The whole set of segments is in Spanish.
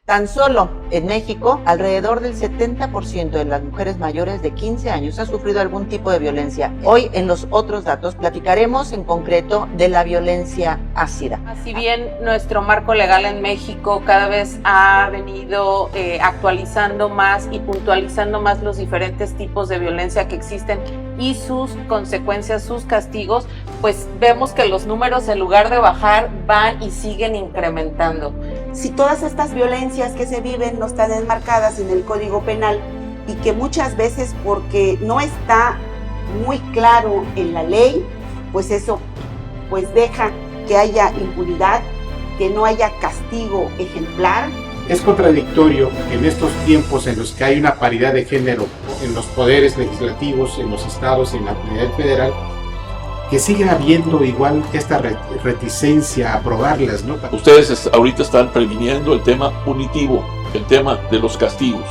Tan solo en México, alrededor del 70% de las mujeres mayores de 15 años ha sufrido algún tipo de violencia. Hoy, en los otros datos, platicaremos en concreto de la violencia ácida. Si bien nuestro marco legal en México cada vez ha venido actualizando más y puntualizando más los diferentes tipos de violencia que existen y sus consecuencias, sus castigos, pues vemos que los números, en lugar de bajar, van y siguen incrementando. Si todas estas violencias que se viven no están enmarcadas en el Código Penal y que muchas veces porque no está muy claro en la ley, pues eso pues deja que haya impunidad, que no haya castigo ejemplar. Es contradictorio que en estos tiempos en los que hay una paridad de género en los poderes legislativos, en los estados y en la comunidad federal, que siga habiendo igual esta reticencia a aprobarlas, ¿no? Ustedes ahorita están previniendo el tema punitivo, el tema de los castigos,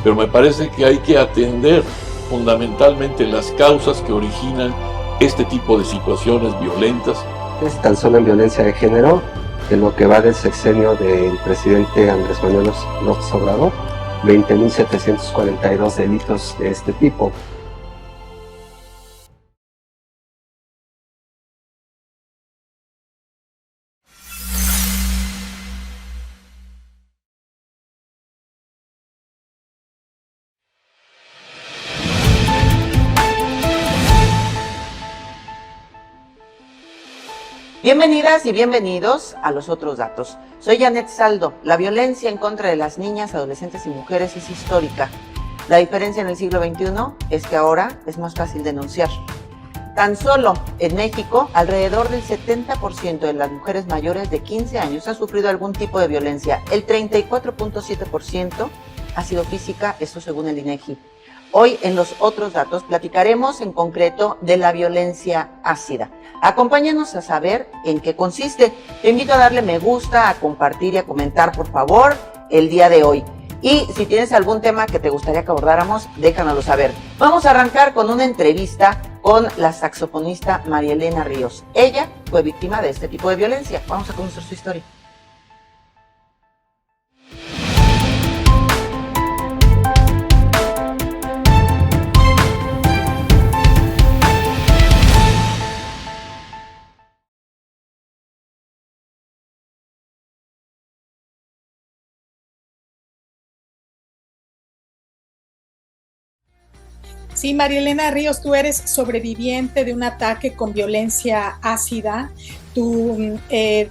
pero me parece que hay que atender fundamentalmente las causas que originan este tipo de situaciones violentas. Tan solo en violencia de género, en lo que va del sexenio del presidente Andrés Manuel López Obrador, 20.742 delitos de este tipo. Bienvenidas y bienvenidos a Los Otros Datos. Soy Janet Saldo. La violencia en contra de las niñas, adolescentes y mujeres es histórica. La diferencia en el siglo XXI es que ahora es más fácil denunciar. Tan solo en México, alrededor del 70% de las mujeres mayores de 15 años ha sufrido algún tipo de violencia. El 34.7% ha sido física, esto según el INEGI. Hoy en Los Otros Datos platicaremos en concreto de la violencia ácida. Acompáñanos a saber en qué consiste. Te invito a darle me gusta, a compartir y a comentar, por favor, el día de hoy. Y si tienes algún tema que te gustaría que abordáramos, déjanoslo saber. Vamos a arrancar con una entrevista con la saxofonista María Elena Ríos. Ella fue víctima de este tipo de violencia. Vamos a conocer su historia. Sí, María Elena Ríos, tú eres sobreviviente de un ataque con violencia ácida. Tu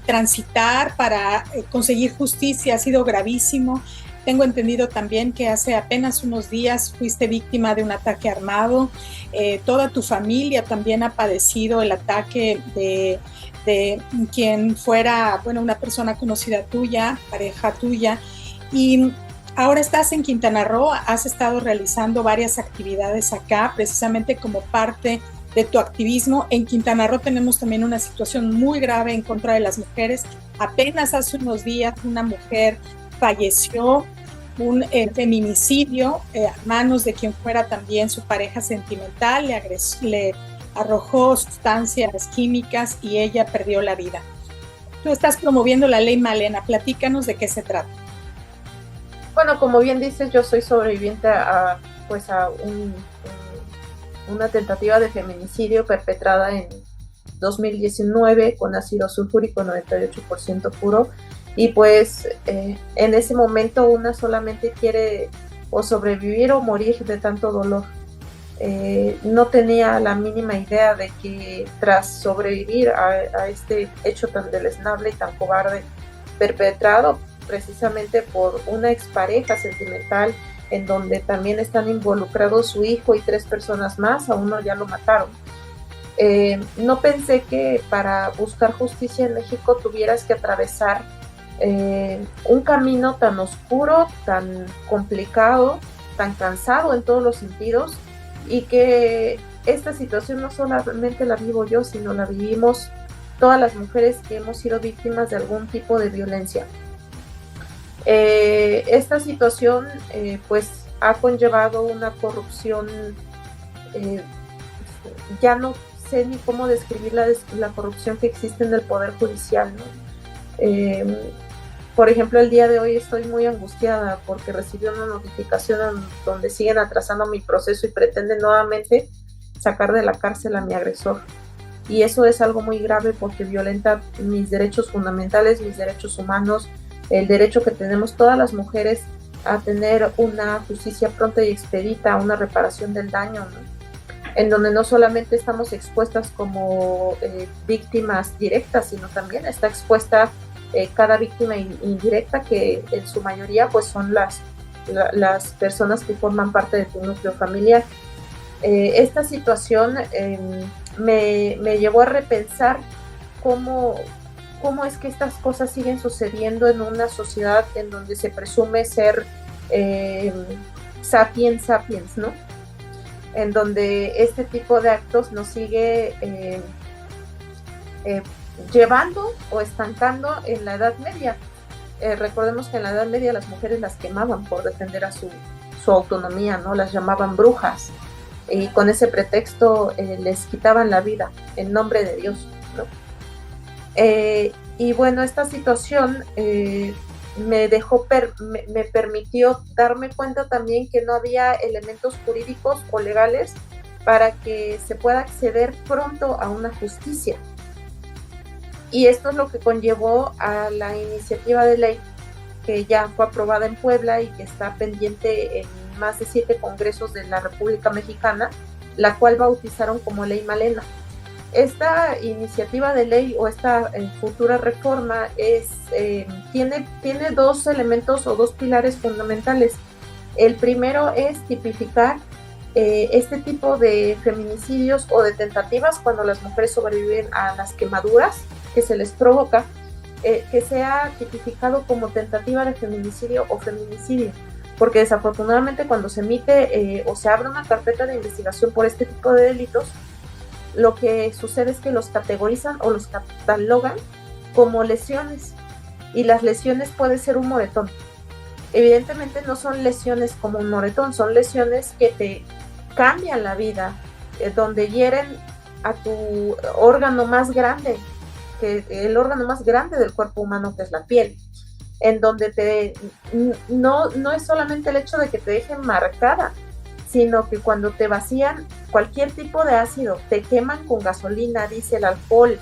transitar para conseguir justicia ha sido gravísimo. Tengo entendido también que hace apenas unos días fuiste víctima de un ataque armado. Toda tu familia también ha padecido el ataque de quien fuera, bueno, una persona conocida tuya, pareja tuya. Y ahora estás en Quintana Roo, has estado realizando varias actividades acá, precisamente como parte de tu activismo. En Quintana Roo tenemos también una situación muy grave en contra de las mujeres. Apenas hace unos días una mujer falleció, un feminicidio a manos de quien fuera también su pareja sentimental, le arrojó sustancias químicas y ella perdió la vida. Tú estás promoviendo la ley Malena, platícanos de qué se trata. Bueno, como bien dices, yo soy sobreviviente a una tentativa de feminicidio perpetrada en 2019 con ácido sulfúrico 98% puro, y pues en ese momento una solamente quiere o sobrevivir o morir de tanto dolor. No tenía la mínima idea de que tras sobrevivir a este hecho tan deleznable y tan cobarde perpetrado precisamente por una expareja sentimental, en donde también están involucrados su hijo y 3 personas más, a uno ya lo mataron. No pensé que para buscar justicia en México tuvieras que atravesar un camino tan oscuro, tan complicado, tan cansado en todos los sentidos, y que esta situación no solamente la vivo yo, sino la vivimos todas las mujeres que hemos sido víctimas de algún tipo de violencia. Esta situación pues ha conllevado una corrupción, ya no sé ni cómo describir la corrupción que existe en el Poder Judicial, ¿no? por ejemplo, el día de hoy estoy muy angustiada porque recibí una notificación donde siguen atrasando mi proceso y pretenden nuevamente sacar de la cárcel a mi agresor. Y eso es algo muy grave porque violenta mis derechos fundamentales, mis derechos humanos, el derecho que tenemos todas las mujeres a tener una justicia pronta y expedita, una reparación del daño, ¿no? En donde no solamente estamos expuestas como víctimas directas, sino también está expuesta cada víctima indirecta, que en su mayoría pues son las personas que forman parte de tu núcleo familiar. Esta situación me llevó a repensar cómo es que estas cosas siguen sucediendo en una sociedad en donde se presume ser sapiens, ¿no? En donde este tipo de actos nos sigue llevando o estancando en la Edad Media. Recordemos que en la Edad Media las mujeres las quemaban por defender a su autonomía, ¿no? Las llamaban brujas y con ese pretexto les quitaban la vida en nombre de Dios, ¿no? Y bueno, esta situación me permitió darme cuenta también que no había elementos jurídicos o legales para que se pueda acceder pronto a una justicia. Y esto es lo que conllevó a la iniciativa de ley que ya fue aprobada en Puebla y que está pendiente en más de 7 congresos de la República Mexicana, la cual bautizaron como Ley Malena. Esta iniciativa de ley o esta futura reforma tiene 2 elementos o 2 pilares fundamentales. El primero es tipificar este tipo de feminicidios o de tentativas cuando las mujeres sobreviven a las quemaduras que se les provoca, que sea tipificado como tentativa de feminicidio o feminicidio, porque desafortunadamente cuando se emite o se abre una carpeta de investigación por este tipo de delitos, lo que sucede es que los categorizan o los catalogan como lesiones, y las lesiones puede ser un moretón. Evidentemente no son lesiones como un moretón, son lesiones que te cambian la vida, donde hieren a tu órgano más grande, que el órgano más grande del cuerpo humano, que es la piel, en donde no es solamente el hecho de que te dejen marcada, sino que cuando te vacían cualquier tipo de ácido, te queman con gasolina, diésel, alcohol.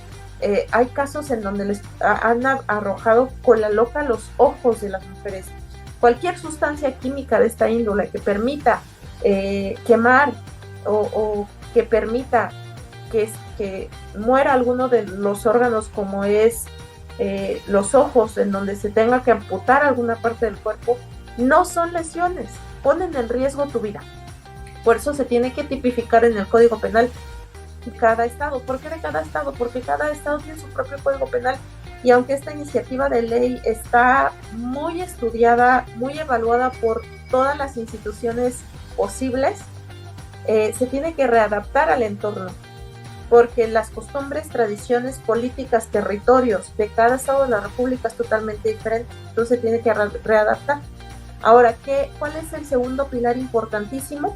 Hay casos en donde les han arrojado cola loca a los ojos de las mujeres. Cualquier sustancia química de esta índole que permita quemar o que permita que muera alguno de los órganos, como es los ojos, en donde se tenga que amputar alguna parte del cuerpo, no son lesiones, ponen en riesgo tu vida. Por eso se tiene que tipificar en el Código Penal cada estado. ¿Por qué de cada estado? Porque cada estado tiene su propio Código Penal, y aunque esta iniciativa de ley está muy estudiada, muy evaluada por todas las instituciones posibles, se tiene que readaptar al entorno, porque las costumbres, tradiciones, políticas, territorios de cada estado de la República es totalmente diferente, entonces se tiene que readaptar. Ahora, ¿cuál es el segundo pilar importantísimo?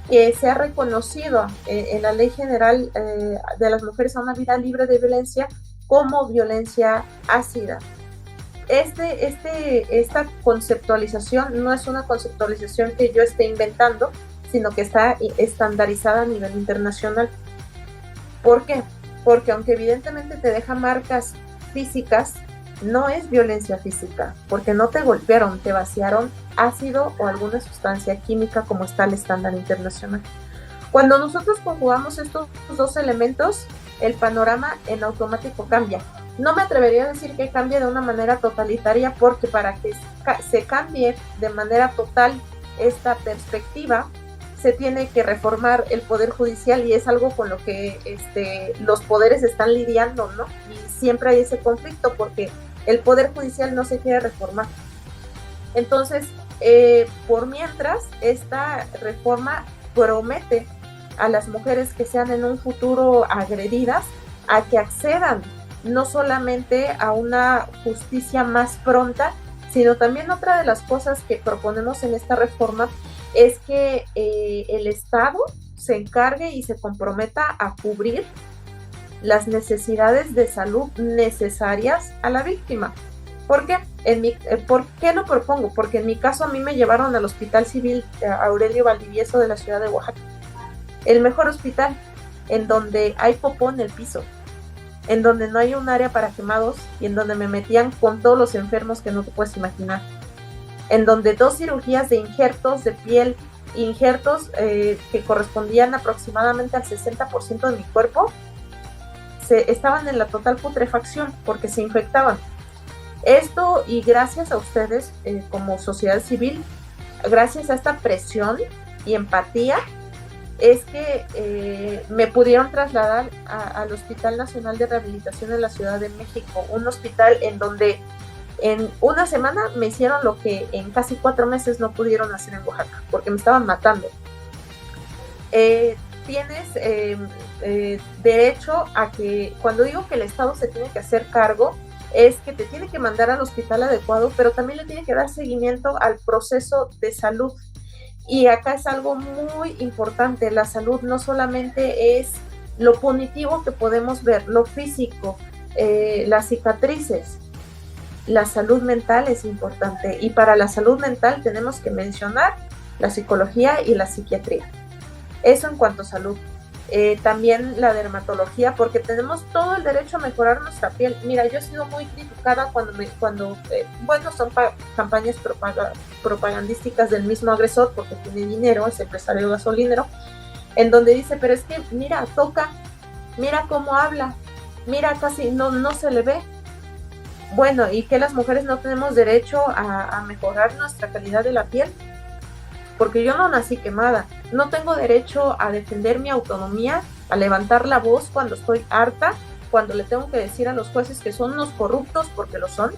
Que se ha reconocido en la Ley General de las Mujeres a una Vida Libre de Violencia como violencia ácida. Esta conceptualización no es una conceptualización que yo esté inventando, sino que está estandarizada a nivel internacional. ¿Por qué? Porque aunque evidentemente te deja marcas físicas, no es violencia física, porque no te golpearon, te vaciaron ácido o alguna sustancia química, como está el estándar internacional. Cuando nosotros conjugamos estos 2 elementos, el panorama en automático cambia. No me atrevería a decir que cambie de una manera totalitaria, porque para que se cambie de manera total esta perspectiva, se tiene que reformar el Poder Judicial, y es algo con lo que los poderes están lidiando, ¿no? Y siempre hay ese conflicto porque el Poder Judicial no se quiere reformar. Entonces, por mientras, esta reforma promete a las mujeres que sean en un futuro agredidas a que accedan no solamente a una justicia más pronta, sino también otra de las cosas que proponemos en esta reforma es que el Estado se encargue y se comprometa a cubrir las necesidades de salud necesarias a la víctima. ¿Por qué? ¿Por qué lo propongo? Porque en mi caso a mí me llevaron al Hospital Civil Aurelio Valdivieso de la ciudad de Oaxaca. El mejor hospital, en donde hay popó en el piso, en donde no hay un área para quemados y en donde me metían con todos los enfermos que no te puedes imaginar. En donde 2 cirugías de injertos de piel, injertos que correspondían aproximadamente al 60% de mi cuerpo, estaban en la total putrefacción porque se infectaban. Esto, y gracias a ustedes como sociedad civil, gracias a esta presión y empatía, es que me pudieron trasladar al Hospital Nacional de Rehabilitación de la Ciudad de México, un hospital en donde en una semana me hicieron lo que en casi 4 meses no pudieron hacer en Oaxaca, porque me estaban matando. Tienes derecho a que, cuando digo que el Estado se tiene que hacer cargo, es que te tiene que mandar al hospital adecuado, pero también le tiene que dar seguimiento al proceso de salud. Y acá es algo muy importante, la salud no solamente es lo punitivo que podemos ver, lo físico, las cicatrices, la salud mental es importante, y para la salud mental tenemos que mencionar la psicología y la psiquiatría. Eso en cuanto a salud. También la dermatología, porque tenemos todo el derecho a mejorar nuestra piel. Mira, yo he sido muy criticada cuando son campañas propagandísticas del mismo agresor, porque tiene dinero, es empresario gasolinero, en donde dice, pero es que mira, toca, mira cómo habla, mira, casi no se le ve. Bueno, ¿y que las mujeres no tenemos derecho a mejorar nuestra calidad de la piel? Porque yo no nací quemada, no tengo derecho a defender mi autonomía, a levantar la voz cuando estoy harta, cuando le tengo que decir a los jueces que son unos corruptos, porque lo son.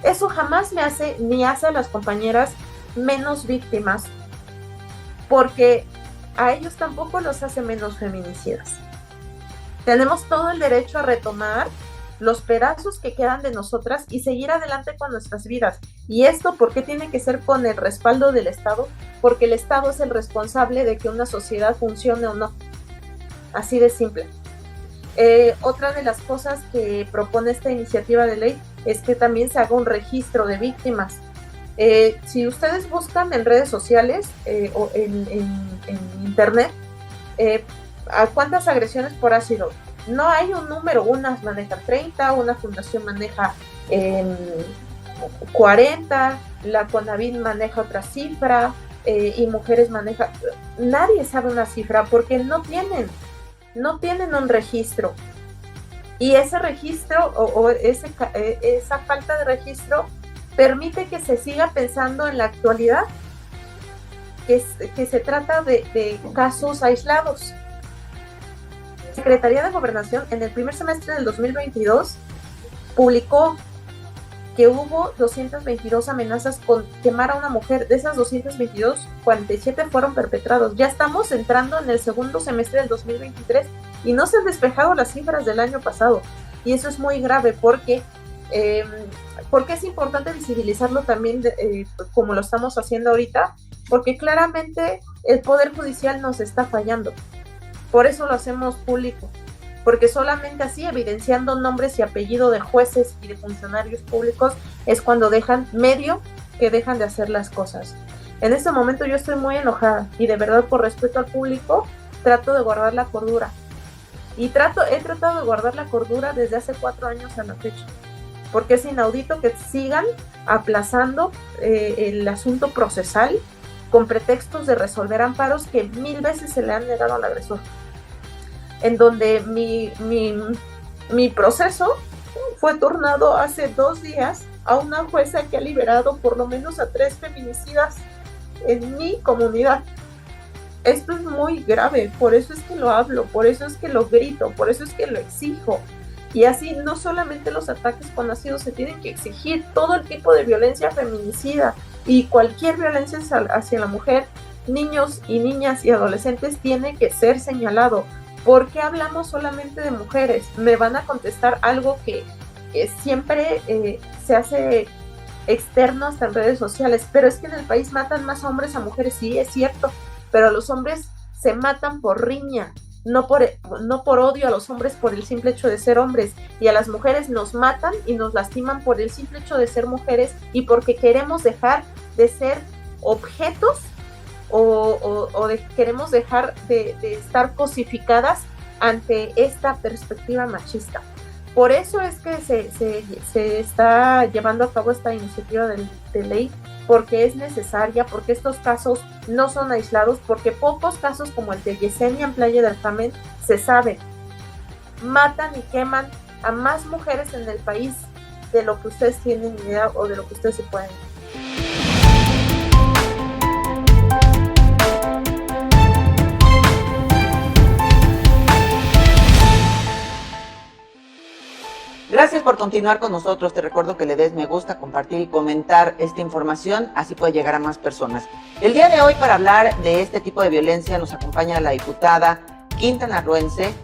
Eso jamás me hace, ni hace a las compañeras menos víctimas, porque a ellos tampoco los hace menos feminicidas. Tenemos todo el derecho a retomar los pedazos que quedan de nosotras y seguir adelante con nuestras vidas. ¿Y esto por qué tiene que ser con el respaldo del Estado? Porque el Estado es el responsable de que una sociedad funcione o no. Así de simple. Otra de las cosas que propone esta iniciativa de ley es que también se haga un registro de víctimas. Si ustedes buscan en redes sociales o en internet, ¿a cuántas agresiones por ácido? No hay un número, unas manejan 30, una fundación maneja 40, la CONAVID maneja otra cifra, y mujeres maneja. Nadie sabe una cifra porque no tienen un registro. Y ese registro esa falta de registro permite que se siga pensando en la actualidad que se trata de casos aislados. La Secretaría de Gobernación en el primer semestre del 2022 publicó que hubo 222 amenazas con quemar a una mujer. De esas 222, 47 fueron perpetrados. Ya estamos entrando en el segundo semestre del 2023 y no se han despejado las cifras del año pasado. Y eso es muy grave porque es importante visibilizarlo también como lo estamos haciendo ahorita, porque claramente el Poder Judicial nos está fallando. Por eso lo hacemos público, porque solamente así, evidenciando nombres y apellido de jueces y de funcionarios públicos, es cuando dejan de hacer las cosas. En este momento yo estoy muy enojada y de verdad, por respeto al público, trato de guardar la cordura. Y he tratado de guardar la cordura desde hace 4 años a la fecha, porque es inaudito que sigan aplazando el asunto procesal con pretextos de resolver amparos que 1000 veces se le han negado al agresor. En donde mi proceso fue turnado hace 2 días a una jueza que ha liberado por lo menos a 3 feminicidas en mi comunidad. Esto es muy grave, por eso es que lo hablo, por eso es que lo grito, por eso es que lo exijo. Y así no solamente los ataques con ácido se tienen que exigir, todo el tipo de violencia feminicida y cualquier violencia hacia la mujer, niños y niñas y adolescentes tiene que ser señalado. ¿Por qué hablamos solamente de mujeres? Me van a contestar algo que siempre se hace externo hasta en redes sociales, pero es que en el país matan más a hombres a mujeres. Sí, es cierto, pero los hombres se matan por riña, no por odio a los hombres por el simple hecho de ser hombres, y a las mujeres nos matan y nos lastiman por el simple hecho de ser mujeres y porque queremos dejar de ser objetos queremos dejar de estar cosificadas ante esta perspectiva machista. Por eso es que se está llevando a cabo esta iniciativa de ley, porque es necesaria, porque estos casos no son aislados, porque pocos casos como el de Yesenia en Playa del Carmen se saben. Matan y queman a más mujeres en el país de lo que ustedes tienen idea o de lo que ustedes se pueden. Gracias por continuar con nosotros. Te recuerdo que le des me gusta, compartir y comentar esta información, así puede llegar a más personas. El día de hoy, para hablar de este tipo de violencia, nos acompaña la diputada quintanarroense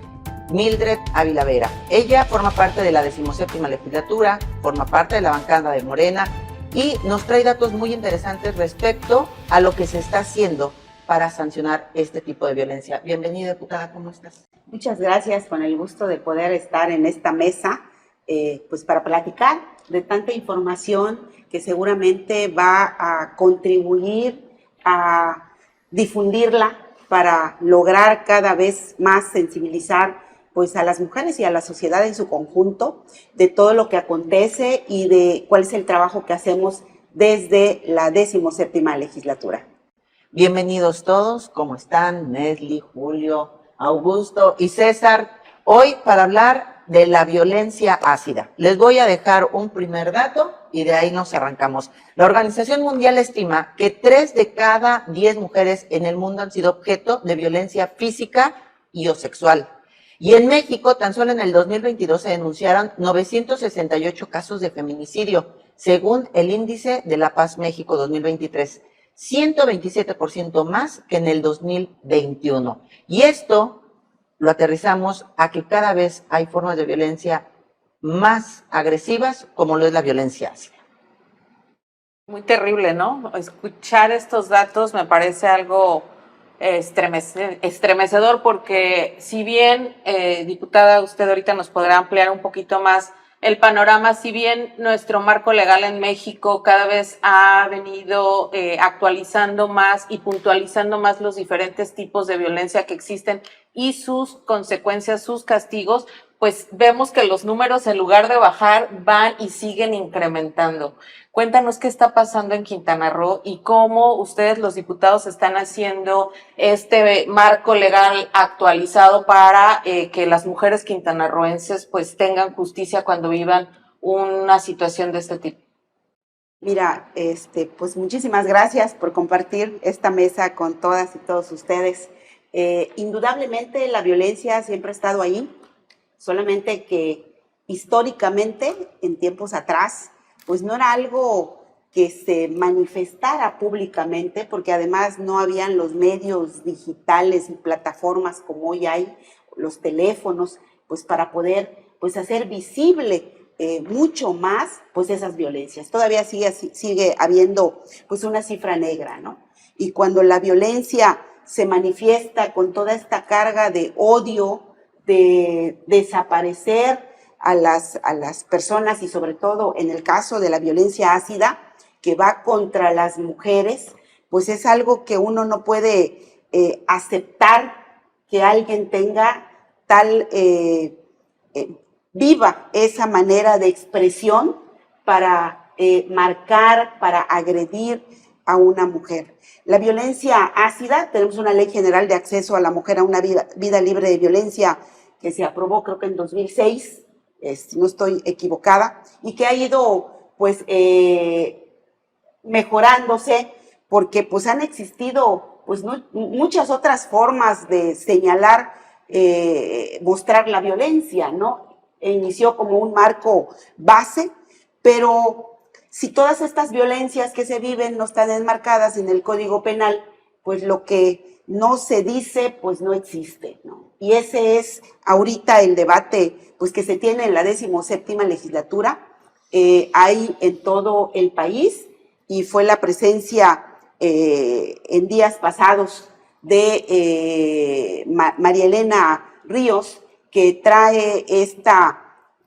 Mildred Ávila Vera. Ella forma parte de la 17ª legislatura, forma parte de la bancada de Morena y nos trae datos muy interesantes respecto a lo que se está haciendo para sancionar este tipo de violencia. Bienvenida, diputada, ¿cómo estás? Muchas gracias, con el gusto de poder estar en esta mesa, pues para platicar de tanta información que seguramente va a contribuir a difundirla para lograr cada vez más sensibilizar pues a las mujeres y a la sociedad en su conjunto de todo lo que acontece y de cuál es el trabajo que hacemos desde la 17ª legislatura. Bienvenidos todos, ¿cómo están? Nesli, Julio, Augusto y César. Hoy para hablar de la violencia ácida. Les voy a dejar un primer dato y de ahí nos arrancamos. La Organización Mundial estima que 3 de cada 10 mujeres en el mundo han sido objeto de violencia física y o sexual. Y en México, tan solo en el 2022 se denunciaron 968 casos de feminicidio, según el índice de La Paz México 2023. 127% más que en el 2021. Y esto lo aterrizamos a que cada vez hay formas de violencia más agresivas, como lo es la violencia ácida. Muy terrible, ¿no? Escuchar estos datos me parece algo estremecedor, porque si bien, diputada, usted ahorita nos podrá ampliar un poquito más el panorama, si bien nuestro marco legal en México cada vez ha venido actualizando más y puntualizando más los diferentes tipos de violencia que existen y sus consecuencias, sus castigos, pues vemos que los números, en lugar de bajar, van y siguen incrementando. Cuéntanos qué está pasando en Quintana Roo y cómo ustedes, los diputados, están haciendo este marco legal actualizado para que las mujeres quintanarroenses pues tengan justicia cuando vivan una situación de este tipo. Mira, pues muchísimas gracias por compartir esta mesa con todas y todos ustedes. Indudablemente la violencia siempre ha estado ahí, solamente que históricamente, en tiempos atrás, pues no era algo que se manifestara públicamente, porque además no habían los medios digitales y plataformas como hoy hay, los teléfonos, pues para poder pues hacer visible mucho más pues esas violencias. Todavía sigue habiendo pues una cifra negra, ¿no? Y cuando la violencia se manifiesta con toda esta carga de odio, de desaparecer a las personas y sobre todo en el caso de la violencia ácida que va contra las mujeres, pues es algo que uno no puede aceptar que alguien tenga tal viva esa manera de expresión para marcar, para agredir a una mujer. La violencia ácida, tenemos una ley general de acceso a la mujer a una vida libre de violencia que se aprobó creo que en 2006, si no estoy equivocada, y que ha ido pues mejorándose porque pues han existido pues muchas otras formas de señalar, mostrar la violencia, ¿no? Inició como un marco base, pero si todas estas violencias que se viven no están enmarcadas en el Código Penal, pues lo que no se dice, pues no existe, ¿no? Y ese es ahorita el debate pues que se tiene en la 17ª legislatura, hay en todo el país, y fue la presencia en días pasados de María Elena Ríos, que trae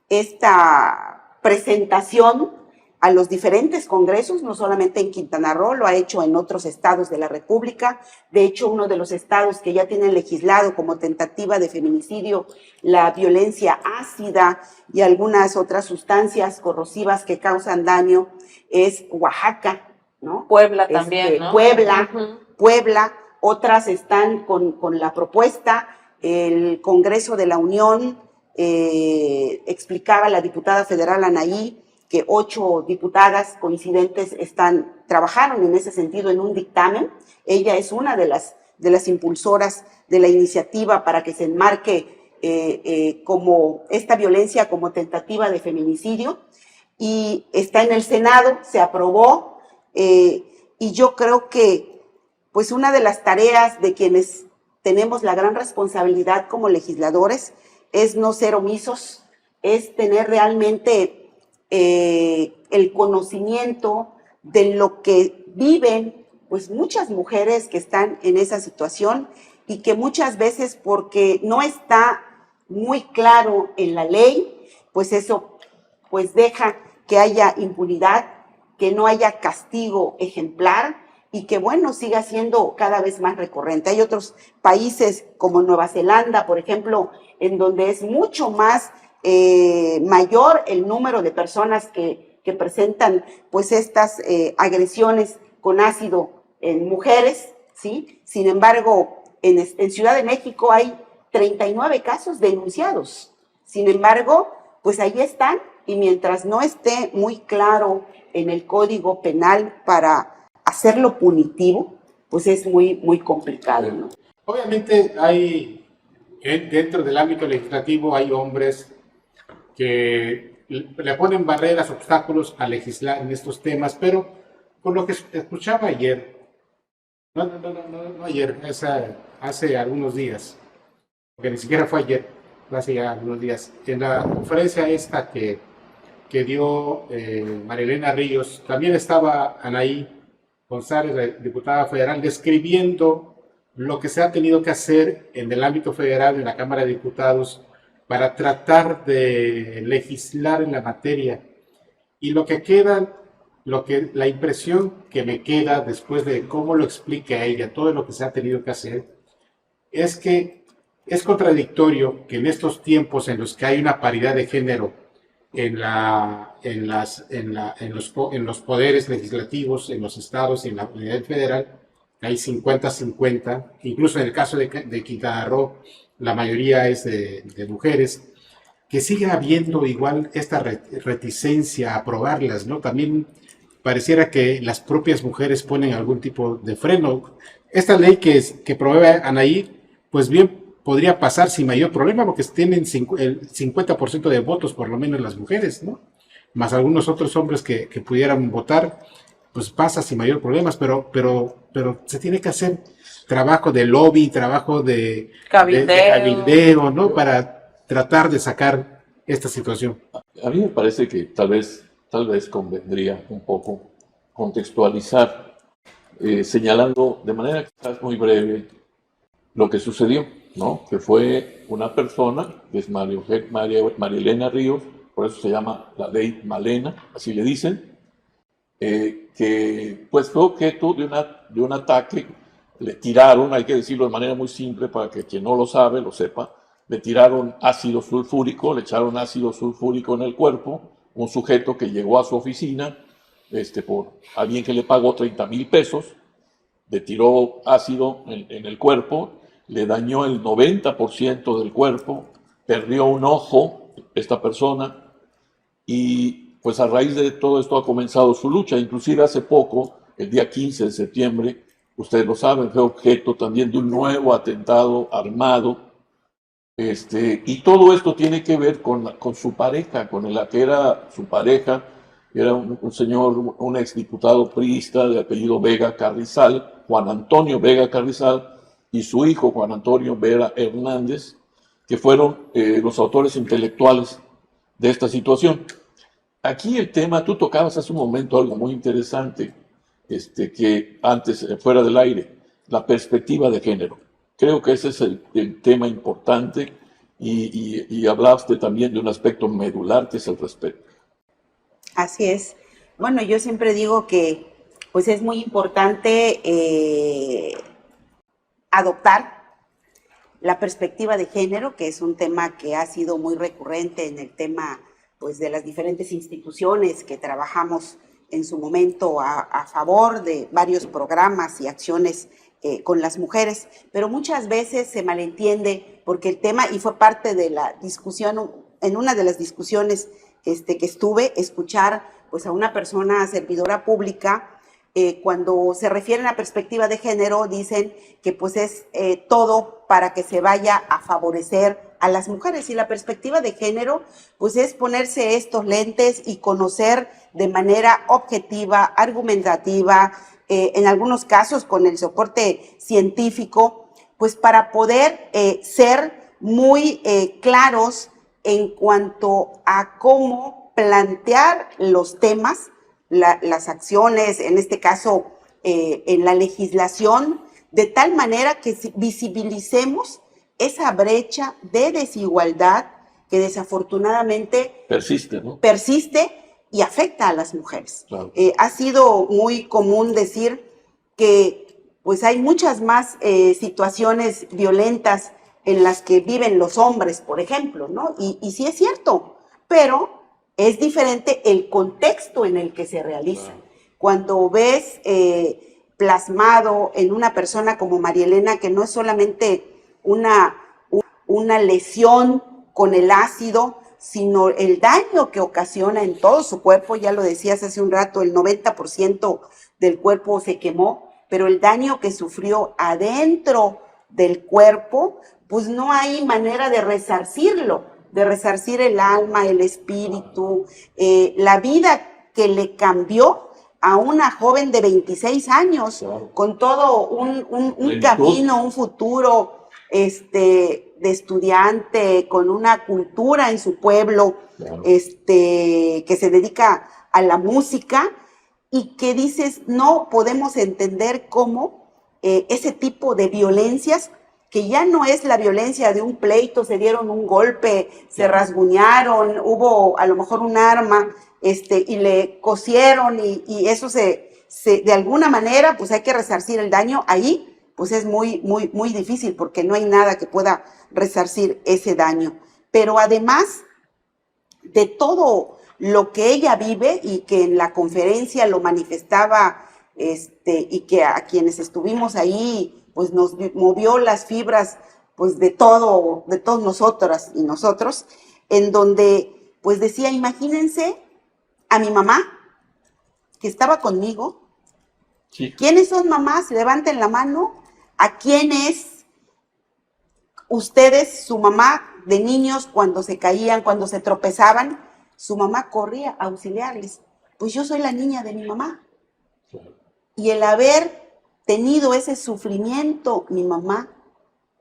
esta presentación a los diferentes congresos, no solamente en Quintana Roo, lo ha hecho en otros estados de la República. De hecho, uno de los estados que ya tienen legislado como tentativa de feminicidio la violencia ácida y algunas otras sustancias corrosivas que causan daño es Oaxaca, ¿no? Puebla también, ¿no? Puebla, otras están con la propuesta. El Congreso de la Unión, explicaba la diputada federal Anaí, que 8 diputadas coincidentes trabajaron en ese sentido en un dictamen. Ella es una de las impulsoras de la iniciativa para que se enmarque como esta violencia como tentativa de feminicidio, y está en el Senado, se aprobó, y yo creo que pues una de las tareas de quienes tenemos la gran responsabilidad como legisladores es no ser omisos, es tener realmente el conocimiento de lo que viven pues muchas mujeres que están en esa situación, y que muchas veces, porque no está muy claro en la ley, pues eso pues deja que haya impunidad, que no haya castigo ejemplar, y que bueno, siga siendo cada vez más recurrente. Hay otros países como Nueva Zelanda, por ejemplo, en donde es mucho más mayor el número de personas que presentan pues estas agresiones con ácido en mujeres, ¿sí? Sin embargo, en Ciudad de México hay 39 casos denunciados. Sin embargo, pues ahí están, y mientras no esté muy claro en el Código Penal para hacerlo punitivo, pues es muy, muy complicado, ¿no? Obviamente hay, dentro del ámbito legislativo, hay hombres que le ponen barreras, obstáculos a legislar en estos temas, pero por lo que escuchaba ayer, no ayer, hace algunos días, porque ni siquiera fue ayer, hace ya algunos días, en la conferencia esta que dio María Elena Ríos, también estaba Anaí González, la diputada federal, describiendo lo que se ha tenido que hacer en el ámbito federal, en la Cámara de Diputados, para tratar de legislar en la materia. Y la impresión que me queda después de cómo lo explica ella, todo lo que se ha tenido que hacer, es que es contradictorio que en estos tiempos en los que hay una paridad de género en los poderes legislativos, en los estados y en la unidad federal, hay 50-50, incluso en el caso de Quintana Roo, la mayoría es de mujeres, que sigue habiendo igual esta reticencia a aprobarlas, ¿no? También pareciera que las propias mujeres ponen algún tipo de freno. Esta ley que promueve Anaí, pues bien podría pasar sin mayor problema, porque tienen el 50% de votos, por lo menos las mujeres, ¿no? Más algunos otros hombres que pudieran votar, pues pasa sin mayor problemas, pero se tiene que hacer trabajo de lobby, trabajo de cabildeo, ¿no? Para tratar de sacar esta situación. A mí me parece que tal vez convendría un poco contextualizar, señalando de manera quizás muy breve lo que sucedió, ¿no? Que fue una persona, que es María Elena Ríos, por eso se llama la ley Malena, así le dicen, que pues fue objeto de un ataque. Le tiraron, hay que decirlo de manera muy simple para que quien no lo sabe lo sepa, le tiraron ácido sulfúrico, le echaron ácido sulfúrico en el cuerpo, un sujeto que llegó a su oficina, por alguien que le pagó 30,000 pesos, le tiró ácido en el cuerpo, le dañó el 90% del cuerpo, perdió un ojo esta persona, y pues a raíz de todo esto ha comenzado su lucha. Inclusive hace poco, el día 15 de septiembre, ustedes lo saben, fue objeto también de un nuevo atentado armado, y todo esto tiene que ver con su pareja, con la que era su pareja, era un señor, un exdiputado priista de apellido Vega Carrizal, Juan Antonio Vega Carrizal, y su hijo Juan Antonio Vera Hernández, que fueron los autores intelectuales de esta situación. Aquí el tema, tú tocabas hace un momento algo muy interesante, que antes, fuera del aire, la perspectiva de género. Creo que ese es el tema importante y hablaste también de un aspecto medular que es el respeto. Así es. Bueno, yo siempre digo que pues es muy importante adoptar la perspectiva de género, que es un tema que ha sido muy recurrente en el tema pues, de las diferentes instituciones que trabajamos en su momento a favor de varios programas y acciones con las mujeres, pero muchas veces se malentiende porque el tema, y fue parte de la discusión, en una de las discusiones que estuve, escuchar pues, a una persona servidora pública, cuando se refiere a la perspectiva de género, dicen que pues es todo para que se vaya a favorecer a las mujeres. Y la perspectiva de género pues es ponerse estos lentes y conocer de manera objetiva, argumentativa, en algunos casos con el soporte científico, pues para poder ser muy claros en cuanto a cómo plantear los temas, las acciones, en este caso en la legislación, de tal manera que visibilicemos esa brecha de desigualdad que desafortunadamente Persiste, ¿no? Persiste y afecta a las mujeres. Claro. Ha sido muy común decir que pues hay muchas más situaciones violentas en las que viven los hombres, por ejemplo, ¿no? Y sí es cierto, pero es diferente el contexto en el que se realiza. Wow. Cuando ves plasmado en una persona como María Elena, que no es solamente una lesión con el ácido, sino el daño que ocasiona en todo su cuerpo, ya lo decías hace un rato, el 90% del cuerpo se quemó, pero el daño que sufrió adentro del cuerpo, pues no hay manera de resarcirlo, de resarcir el alma, el espíritu, la vida que le cambió a una joven de 26 años, claro, con todo un camino, un futuro de estudiante, con una cultura en su pueblo, claro, que se dedica a la música, y que dices, no podemos entender cómo ese tipo de violencias, que ya no es la violencia de un pleito, se dieron un golpe, se rasguñaron, hubo a lo mejor un arma, y le cosieron, y eso de alguna manera, pues hay que resarcir el daño. Ahí, pues es muy, muy, muy difícil, porque no hay nada que pueda resarcir ese daño. Pero además de todo lo que ella vive, y que en la conferencia lo manifestaba, y que a quienes estuvimos ahí, pues nos movió las fibras, pues de todos nosotras y nosotros, en donde pues decía, imagínense a mi mamá, que estaba conmigo. Sí. ¿Quiénes son mamás? Levanten la mano. ¿A quién es ustedes, su mamá de niños, cuando se caían, cuando se tropezaban? Su mamá corría a auxiliarles. Pues yo soy la niña de mi mamá. Claro. Y el haber tenido ese sufrimiento, mi mamá,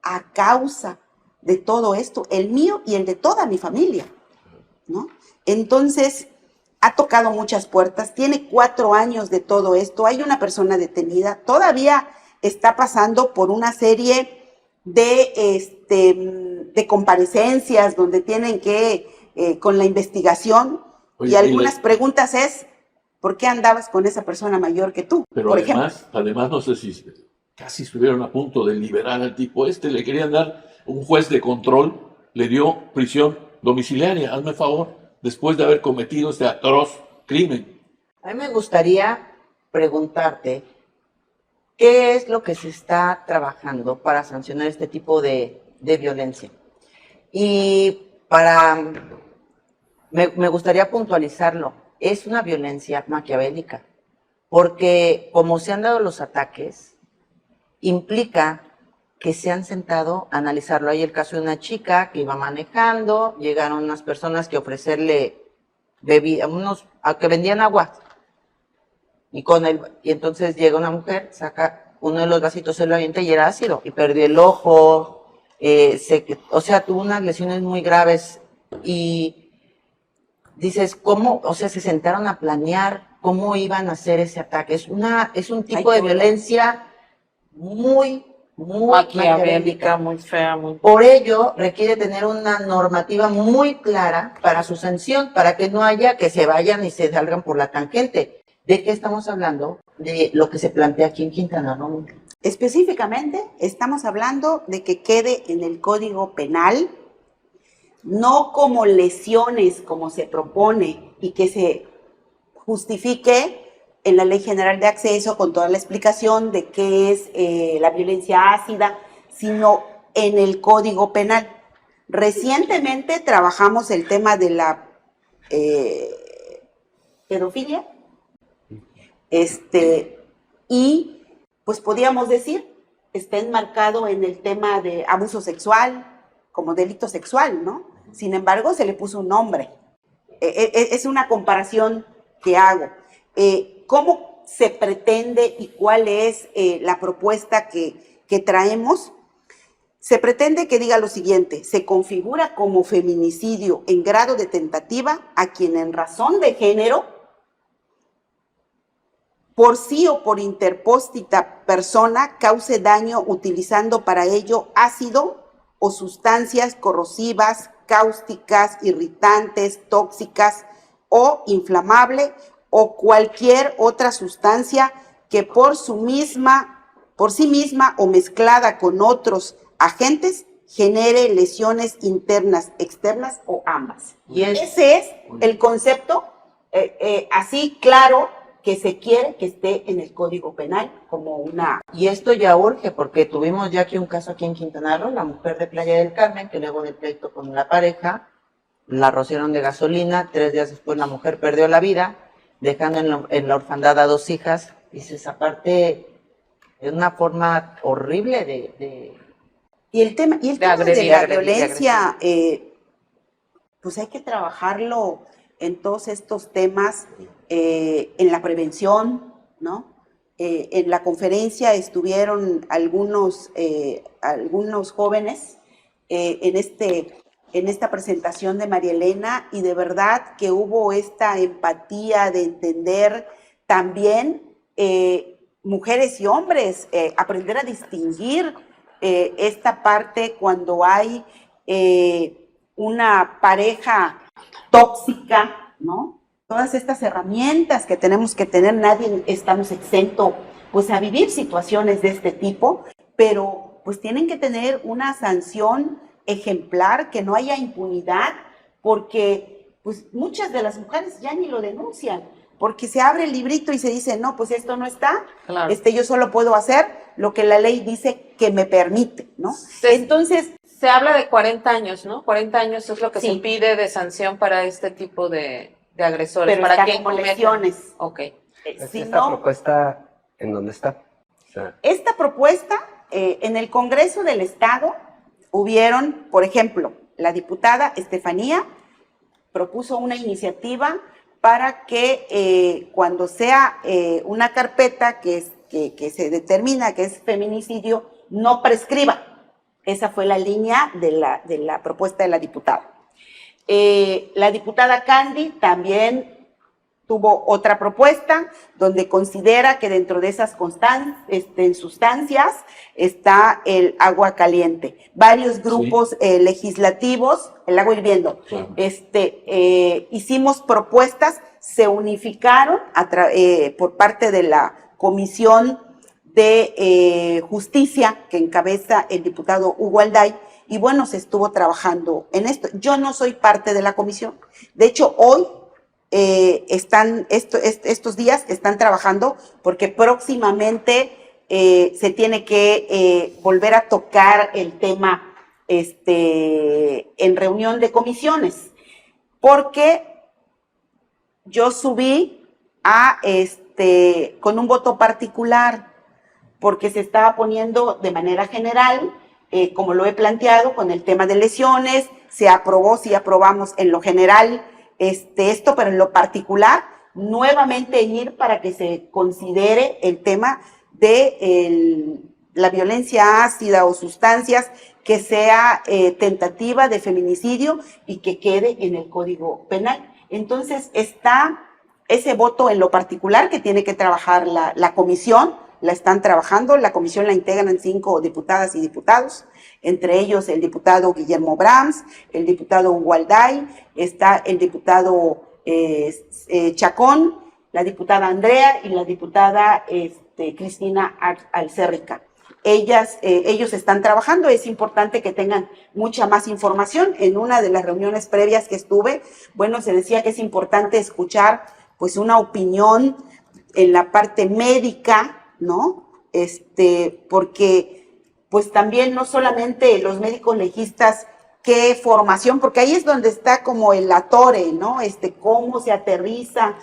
a causa de todo esto, el mío y el de toda mi familia, ¿no? Entonces, ha tocado muchas puertas, tiene 4 años de todo esto, hay una persona detenida, todavía está pasando por una serie de comparecencias donde tienen que, con la investigación, y algunas preguntas es, ¿por qué andabas con esa persona mayor que tú? Pero además, no sé si casi estuvieron a punto de liberar al tipo le querían dar un juez de control, le dio prisión domiciliaria, hazme favor, después de haber cometido este atroz crimen. A mí me gustaría preguntarte, ¿qué es lo que se está trabajando para sancionar este tipo de violencia? Y me gustaría puntualizarlo. Es una violencia maquiavélica, porque como se han dado los ataques, implica que se han sentado a analizarlo. Hay el caso de una chica que iba manejando, llegaron unas personas que ofrecerle bebidas, que vendían agua, y entonces llega una mujer, saca uno de los vasitos, se lo avienta y era ácido, y perdió el ojo, tuvo unas lesiones muy graves, y dices, ¿cómo? O sea, se sentaron a planear cómo iban a hacer ese ataque. Es un tipo de violencia muy Maquiavélica, muy fea, muy... Por ello, requiere tener una normativa muy clara para su sanción, para que no haya que se vayan y se salgan por la tangente. ¿De qué estamos hablando? De lo que se plantea aquí en Quintana Roo. Específicamente, estamos hablando de que quede en el Código Penal, no como lesiones como se propone y que se justifique en la Ley General de Acceso con toda la explicación de qué es la violencia ácida, sino en el Código Penal. Recientemente trabajamos el tema de la pedofilia, y pues podríamos decir, está enmarcado en el tema de abuso sexual como delito sexual, ¿no? Sin embargo, se le puso un nombre. Es una comparación que hago. ¿Cómo se pretende y cuál es la propuesta que traemos? Se pretende que diga lo siguiente: se configura como feminicidio en grado de tentativa a quien en razón de género, por sí o por interpósita persona, cause daño utilizando para ello ácido o sustancias corrosivas, cáusticas, irritantes, tóxicas o inflamable, o cualquier otra sustancia que por sí misma o mezclada con otros agentes genere lesiones internas, externas o ambas. Y ese es el concepto así claro que se quiere que esté en el Código Penal como una... Y esto ya urge, porque tuvimos ya aquí un caso aquí en Quintana Roo, la mujer de Playa del Carmen, que luego del pleito con la pareja, la rociaron de gasolina, 3 días después la mujer perdió la vida, dejando en la orfandad a 2 hijas. Dices, aparte, es una forma horrible de Y el tema de la violencia, pues hay que trabajarlo en todos estos temas, en la prevención, ¿no? En la conferencia estuvieron algunos jóvenes en esta presentación de María Elena, y de verdad que hubo esta empatía de entender también mujeres y hombres, aprender a distinguir esta parte cuando hay una pareja tóxica, ¿no? Todas estas herramientas que tenemos que tener, nadie estamos exento pues a vivir situaciones de este tipo, pero pues tienen que tener una sanción ejemplar, que no haya impunidad, porque pues muchas de las mujeres ya ni lo denuncian, porque se abre el librito y se dice, no, pues esto no está, Claro. Yo solo puedo hacer lo que la ley dice que me permite, ¿no? Entonces, se habla de 40 años, ¿no? 40 años es lo que Sí. se pide de sanción para este tipo de agresores. pero para está que como cometen. lesiones. Ok. Si ¿Esta no, propuesta en dónde está? O sea, esta propuesta, en el Congreso del Estado, hubieron, por ejemplo, la diputada Estefanía propuso una iniciativa para que cuando sea una carpeta que se determina que es feminicidio, no prescriba. Esa fue la línea de la propuesta de la diputada. La diputada Candy también tuvo otra propuesta donde considera que dentro de esas sustancias está el agua caliente. Varios grupos legislativos, el agua hirviendo, Claro. hicimos propuestas, se unificaron por parte de la Comisión de Justicia que encabeza el diputado Hugo Alday, y bueno, se estuvo trabajando en esto. Yo no soy parte de la comisión, de hecho hoy estos días están trabajando porque próximamente se tiene que volver a tocar el tema en reunión de comisiones, porque yo subí con un voto particular, porque se estaba poniendo de manera general, como lo he planteado, con el tema de lesiones, se aprobó, sí aprobamos en lo general esto, pero en lo particular, nuevamente ir para que se considere el tema de la violencia ácida o sustancias que sea tentativa de feminicidio y que quede en el Código Penal. Entonces está ese voto en lo particular que tiene que trabajar la comisión, la están trabajando. La comisión la integran 5 diputadas y diputados, entre ellos el diputado Guillermo Brahms, el diputado Hugo Alday, está el diputado Chacón, la diputada Andrea y la diputada Cristina Alcérrica. Ellos están trabajando. Es importante que tengan mucha más información. En una de las reuniones previas que estuve, bueno, se decía que es importante escuchar pues una opinión en la parte médica, ¿no? Porque pues también no solamente los médicos legistas, qué formación, porque ahí es donde está como el atore, ¿no? Cómo se aterriza,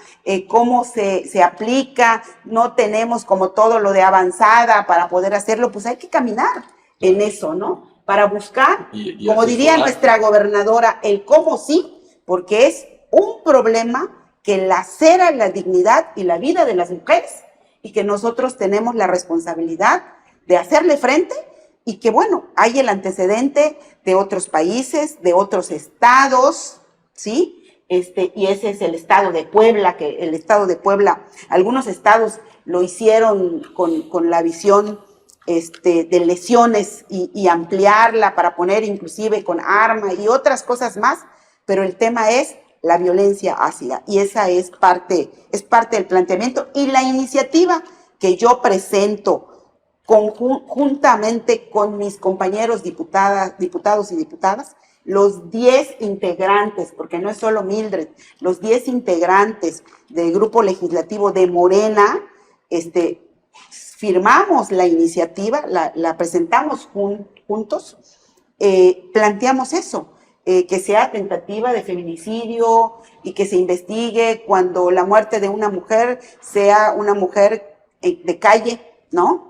cómo se aplica. No tenemos como todo lo de avanzada para poder hacerlo, pues hay que caminar en eso, ¿no? Para buscar, y como diría nuestra gobernadora, el cómo sí, porque es un problema que lacera la dignidad y la vida de las mujeres, y que nosotros tenemos la responsabilidad de hacerle frente, y que bueno, hay el antecedente de otros países, de otros estados, ¿sí? Y ese es el estado de Puebla, algunos estados lo hicieron con la visión de lesiones y ampliarla para poner inclusive con arma y otras cosas más, pero el tema es la violencia ácida, y esa es parte del planteamiento y la iniciativa que yo presento conjuntamente con mis compañeros diputados y diputadas, los 10 integrantes, porque no es solo Mildred, los 10 integrantes del grupo legislativo de Morena, firmamos la iniciativa, la presentamos juntos, planteamos eso, que sea tentativa de feminicidio y que se investigue cuando la muerte de una mujer sea una mujer de calle, ¿no?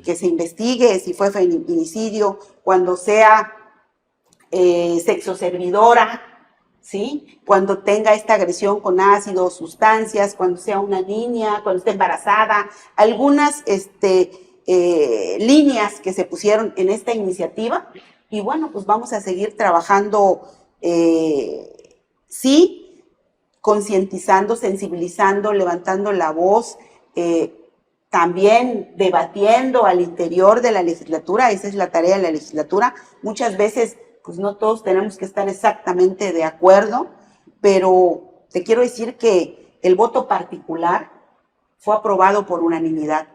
Que se investigue si fue feminicidio, cuando sea sexoservidora, ¿sí? Cuando tenga esta agresión con ácido, sustancias, cuando sea una niña, cuando esté embarazada, algunas líneas que se pusieron en esta iniciativa. Y bueno, pues vamos a seguir trabajando, sí, concientizando, sensibilizando, levantando la voz, también debatiendo al interior de la legislatura. Esa es la tarea de la legislatura. Muchas veces, pues no todos tenemos que estar exactamente de acuerdo, pero te quiero decir que el voto particular fue aprobado por unanimidad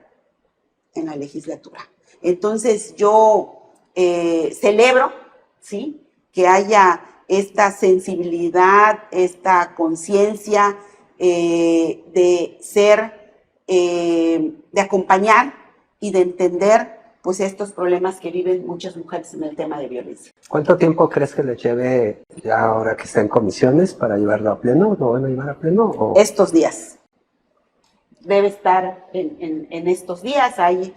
en la legislatura. Entonces yo celebro, ¿sí?, que haya esta sensibilidad, esta conciencia de ser, de acompañar y de entender pues estos problemas que viven muchas mujeres en el tema de violencia. ¿Cuánto tiempo crees que le lleve ya ahora que está en comisiones para llevarlo a pleno? ¿Lo van a llevar a pleno? ¿O? Estos días. Debe estar en estos días. Hay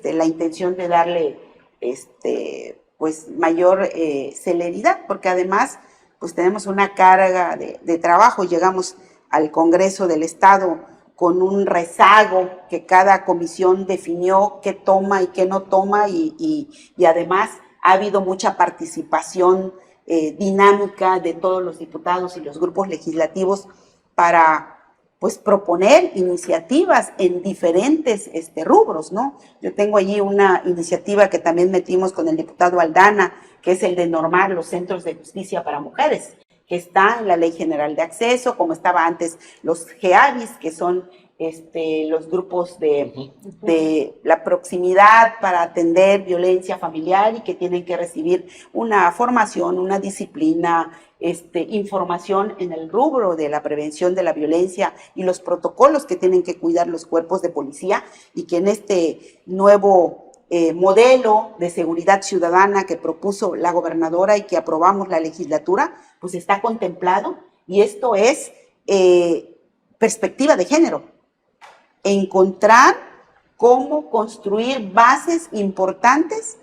la intención de darle pues mayor celeridad, porque además pues tenemos una carga de trabajo. Llegamos al Congreso del Estado con un rezago que cada comisión definió qué toma y qué no toma, y además ha habido mucha participación dinámica de todos los diputados y los grupos legislativos para pues proponer iniciativas en diferentes rubros, ¿no? Yo tengo allí una iniciativa que también metimos con el diputado Aldana, que es el de normar los centros de justicia para mujeres, que está en la Ley General de Acceso, como estaba antes los GEAVIS, que son los grupos de la proximidad para atender violencia familiar, y que tienen que recibir una formación, una disciplina, información en el rubro de la prevención de la violencia y los protocolos que tienen que cuidar los cuerpos de policía, y que en este nuevo modelo de seguridad ciudadana que propuso la gobernadora y que aprobamos la legislatura, pues está contemplado. Y esto es perspectiva de género, encontrar cómo construir bases importantes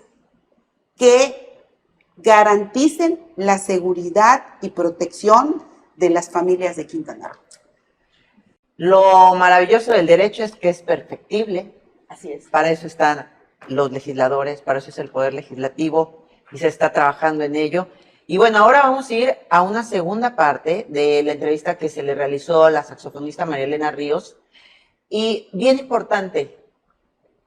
que garanticen la seguridad y protección de las familias de Quintana Roo. Lo maravilloso del derecho es que es perfectible. Así es. Para eso están los legisladores, para eso es el Poder Legislativo, y se está trabajando en ello. Y bueno, ahora vamos a ir a una segunda parte de la entrevista que se le realizó a la saxofonista María Elena Ríos. Y bien importante,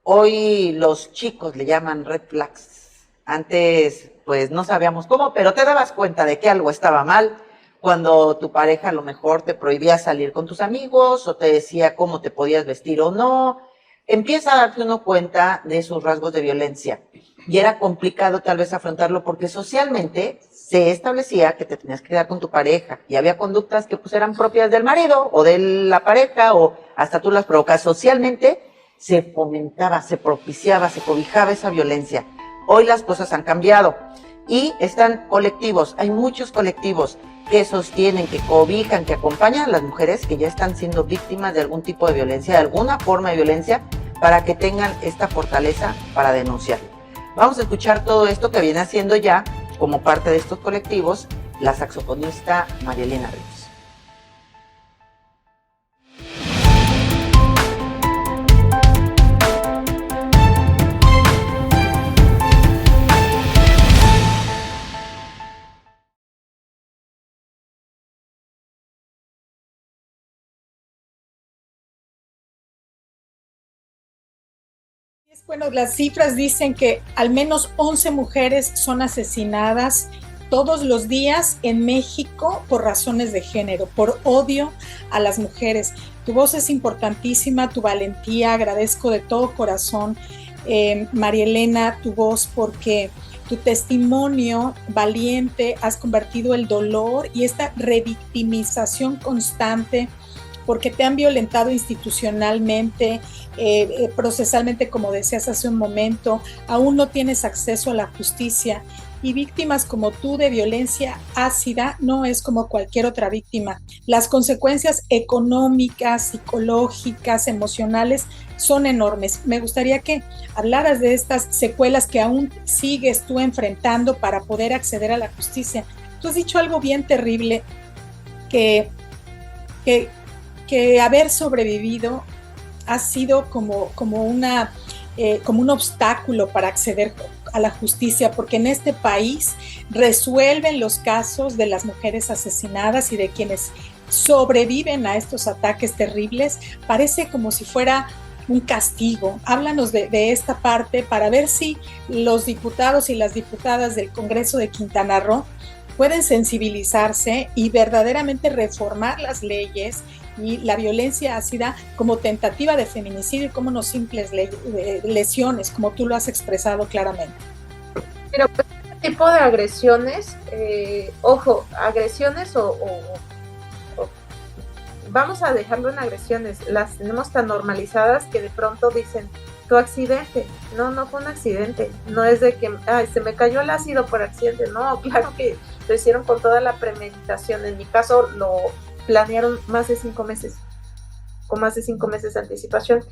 Hoy los chicos le llaman red flags. Antes, pues no sabíamos cómo, pero te dabas cuenta de que algo estaba mal cuando tu pareja a lo mejor te prohibía salir con tus amigos o te decía cómo te podías vestir o no. Empieza a darte uno cuenta de sus rasgos de violencia. Y era complicado tal vez afrontarlo porque socialmente se establecía que te tenías que quedar con tu pareja y había conductas que pues eran propias del marido o de la pareja o hasta tú las provocas. Socialmente se fomentaba, se propiciaba, se cobijaba esa violencia. Hoy las cosas han cambiado y están colectivos, hay muchos colectivos que sostienen, que cobijan, que acompañan a las mujeres que ya están siendo víctimas de algún tipo de violencia, de alguna forma de violencia, para que tengan esta fortaleza para denunciarlo. Vamos a escuchar todo esto que viene haciendo ya, como parte de estos colectivos, la saxofonista María Elena Ríos. Bueno, las cifras dicen que al menos 11 mujeres son asesinadas todos los días en México por razones de género, por odio a las mujeres. Tu voz es importantísima, tu valentía, agradezco de todo corazón, María Elena, tu voz, porque tu testimonio valiente has convertido el dolor y esta revictimización constante porque te han violentado institucionalmente, procesalmente, como decías hace un momento, aún no tienes acceso a la justicia y víctimas como tú de violencia ácida no es como cualquier otra víctima. Las consecuencias económicas, psicológicas, emocionales son enormes. Me gustaría que hablaras de estas secuelas que aún sigues tú enfrentando para poder acceder a la justicia. Tú has dicho algo bien terrible, que haber sobrevivido ha sido como un obstáculo para acceder a la justicia, porque en este país resuelven los casos de las mujeres asesinadas y de quienes sobreviven a estos ataques terribles. Parece como si fuera un castigo. Háblanos de esta parte para ver si los diputados y las diputadas del Congreso de Quintana Roo pueden sensibilizarse y verdaderamente reformar las leyes y la violencia ácida como tentativa de feminicidio y como no simples lesiones, como tú lo has expresado claramente. Pero pues, este tipo de agresiones, agresiones o vamos a dejarlo en agresiones, las tenemos tan normalizadas que de pronto dicen, tu accidente, no fue un accidente, no es de que, se me cayó el ácido por accidente, no, claro que lo hicieron con toda la premeditación, en mi caso lo planearon más de 5 meses, con más de 5 meses de anticipación.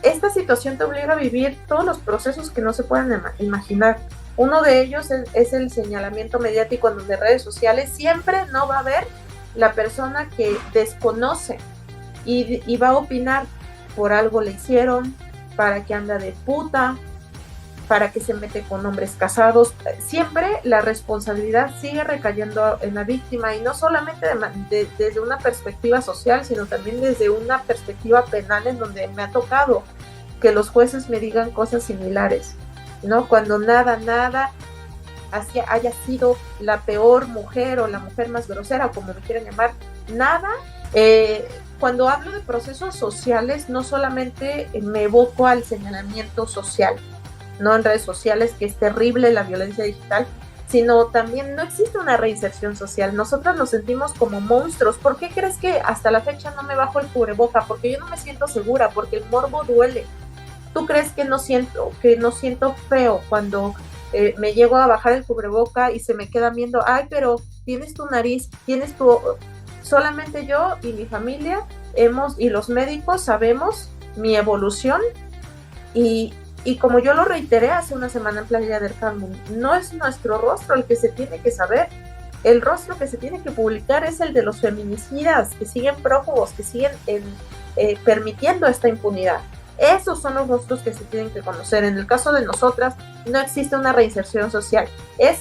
Esta situación te obliga a vivir todos los procesos que no se pueden imaginar. Uno de ellos es el señalamiento mediático, en donde redes sociales siempre no va a haber la persona que desconoce y va a opinar, por algo le hicieron, para que anda de puta, para que se mete con hombres casados. Siempre la responsabilidad sigue recayendo en la víctima, y no solamente desde una perspectiva social, sino también desde una perspectiva penal, en donde me ha tocado que los jueces me digan cosas similares, ¿no? Cuando nada haya sido la peor mujer o la mujer más grosera, como me quieran llamar, nada. Cuando hablo de procesos sociales, no solamente me evoco al señalamiento social, no en redes sociales, que es terrible la violencia digital, sino también no existe una reinserción social. Nosotros nos sentimos como monstruos. ¿Por qué crees que hasta la fecha no me bajo el cubreboca? Porque yo no me siento segura, porque el morbo duele. ¿Tú crees que no siento feo cuando me llego a bajar el cubreboca y se me quedan viendo? Ay, pero tienes tu nariz, tienes tu... Solamente yo y mi familia y los médicos sabemos mi evolución, y como yo lo reiteré hace una semana en Playa del Carmen, no es nuestro rostro el que se tiene que saber. El rostro que se tiene que publicar es el de los feminicidas que siguen prófugos, que siguen permitiendo esta impunidad. Esos son los rostros que se tienen que conocer. En el caso de nosotras, no existe una reinserción social. Es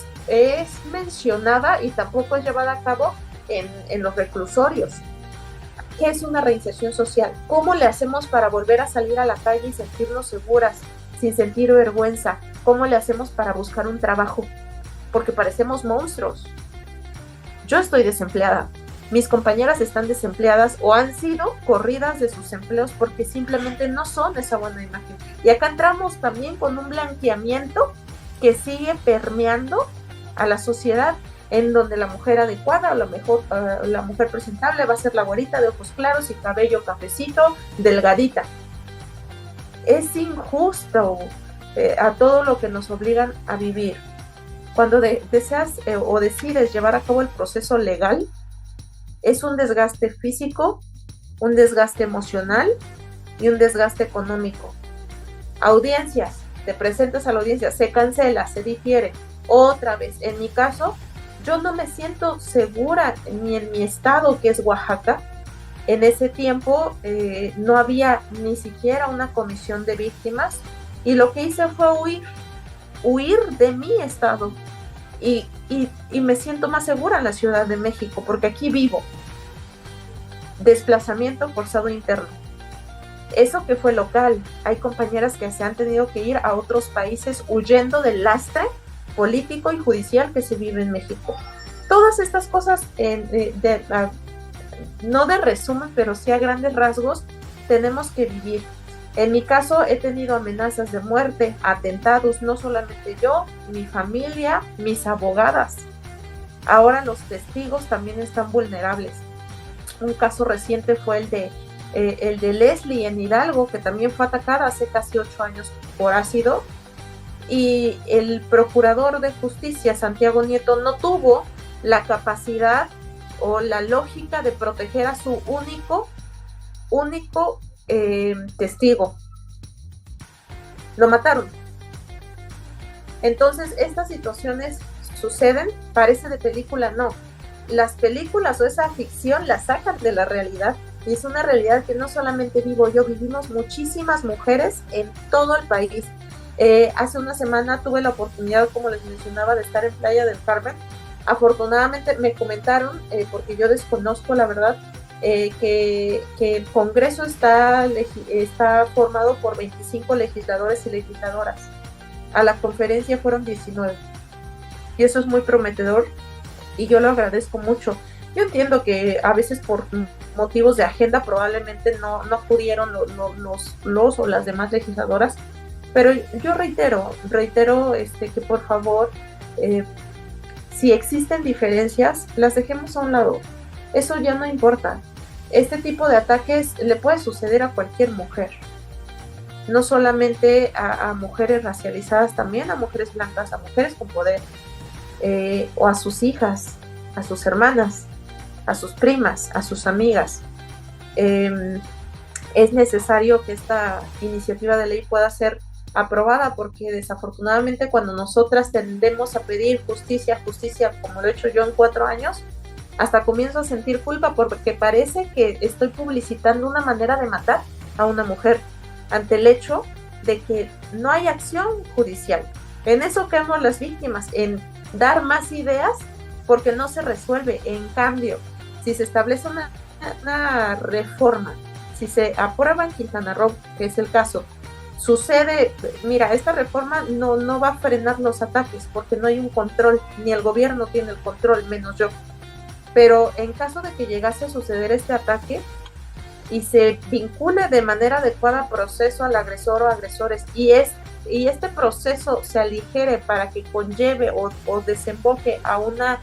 mencionada y tampoco es llevada a cabo en los reclusorios. ¿Qué es una reinserción social? ¿Cómo le hacemos para volver a salir a la calle y sentirnos seguras, sin sentir vergüenza? ¿Cómo le hacemos para buscar un trabajo? Porque parecemos monstruos. Yo estoy desempleada. Mis compañeras están desempleadas o han sido corridas de sus empleos porque simplemente no son esa buena imagen. Y acá entramos también con un blanqueamiento que sigue permeando a la sociedad, en donde la mujer adecuada o la mujer presentable va a ser la güerita de ojos claros y cabello cafecito, delgadita. Es injusto a todo lo que nos obligan a vivir. Cuando deseas o decides llevar a cabo el proceso legal, es un desgaste físico, un desgaste emocional y un desgaste económico. Audiencias, te presentas a la audiencia, se cancela, se difiere, otra vez. En mi caso, yo no me siento segura ni en mi estado, que es Oaxaca. En ese tiempo no había ni siquiera una comisión de víctimas y lo que hice fue huir de mi estado y me siento más segura en la Ciudad de México porque aquí vivo. Desplazamiento forzado interno. Eso que fue local. Hay compañeras que se han tenido que ir a otros países huyendo del lastre político y judicial que se vive en México. Todas estas cosas, no de resumen, pero sí a grandes rasgos, tenemos que vivir. En mi caso he tenido amenazas de muerte, atentados, no solamente yo, mi familia, mis abogadas. Ahora los testigos también están vulnerables. Un caso reciente fue el de Leslie en Hidalgo, que también fue atacada hace casi 8 años por ácido. Y el procurador de justicia, Santiago Nieto, no tuvo la capacidad o la lógica de proteger a su único testigo. Lo mataron. Entonces, estas situaciones suceden, parece de película, no. Las películas o esa ficción la sacan de la realidad y es una realidad que no solamente vivo yo, vivimos muchísimas mujeres en todo el país. Hace una semana tuve la oportunidad, como les mencionaba, de estar en Playa del Carmen. Afortunadamente me comentaron, porque yo desconozco la verdad, que el Congreso está formado por 25 legisladores y legisladoras. A la conferencia fueron 19. Y eso es muy prometedor y yo lo agradezco mucho. Yo entiendo que a veces por motivos de agenda probablemente no acudieron los o las demás legisladoras, pero yo reitero que por favor, si existen diferencias, las dejemos a un lado. Eso ya no importa. Este tipo de ataques le puede suceder a cualquier mujer, no solamente a mujeres racializadas, también a mujeres blancas, a mujeres con poder, o a sus hijas, a sus hermanas, a sus primas, a sus amigas. Es necesario que esta iniciativa de ley pueda ser aprobada, porque desafortunadamente cuando nosotras tendemos a pedir justicia, como lo he hecho yo en 4 años, hasta comienzo a sentir culpa porque parece que estoy publicitando una manera de matar a una mujer ante el hecho de que no hay acción judicial. En eso quedamos las víctimas, en dar más ideas porque no se resuelve. En cambio, si se establece una reforma, si se aprueba en Quintana Roo, que es el caso, sucede, mira, esta reforma no va a frenar los ataques porque no hay un control, ni el gobierno tiene el control, menos yo. Pero en caso de que llegase a suceder este ataque y se vincule de manera adecuada proceso al agresor o agresores y este proceso se aligere para que conlleve o desemboque a una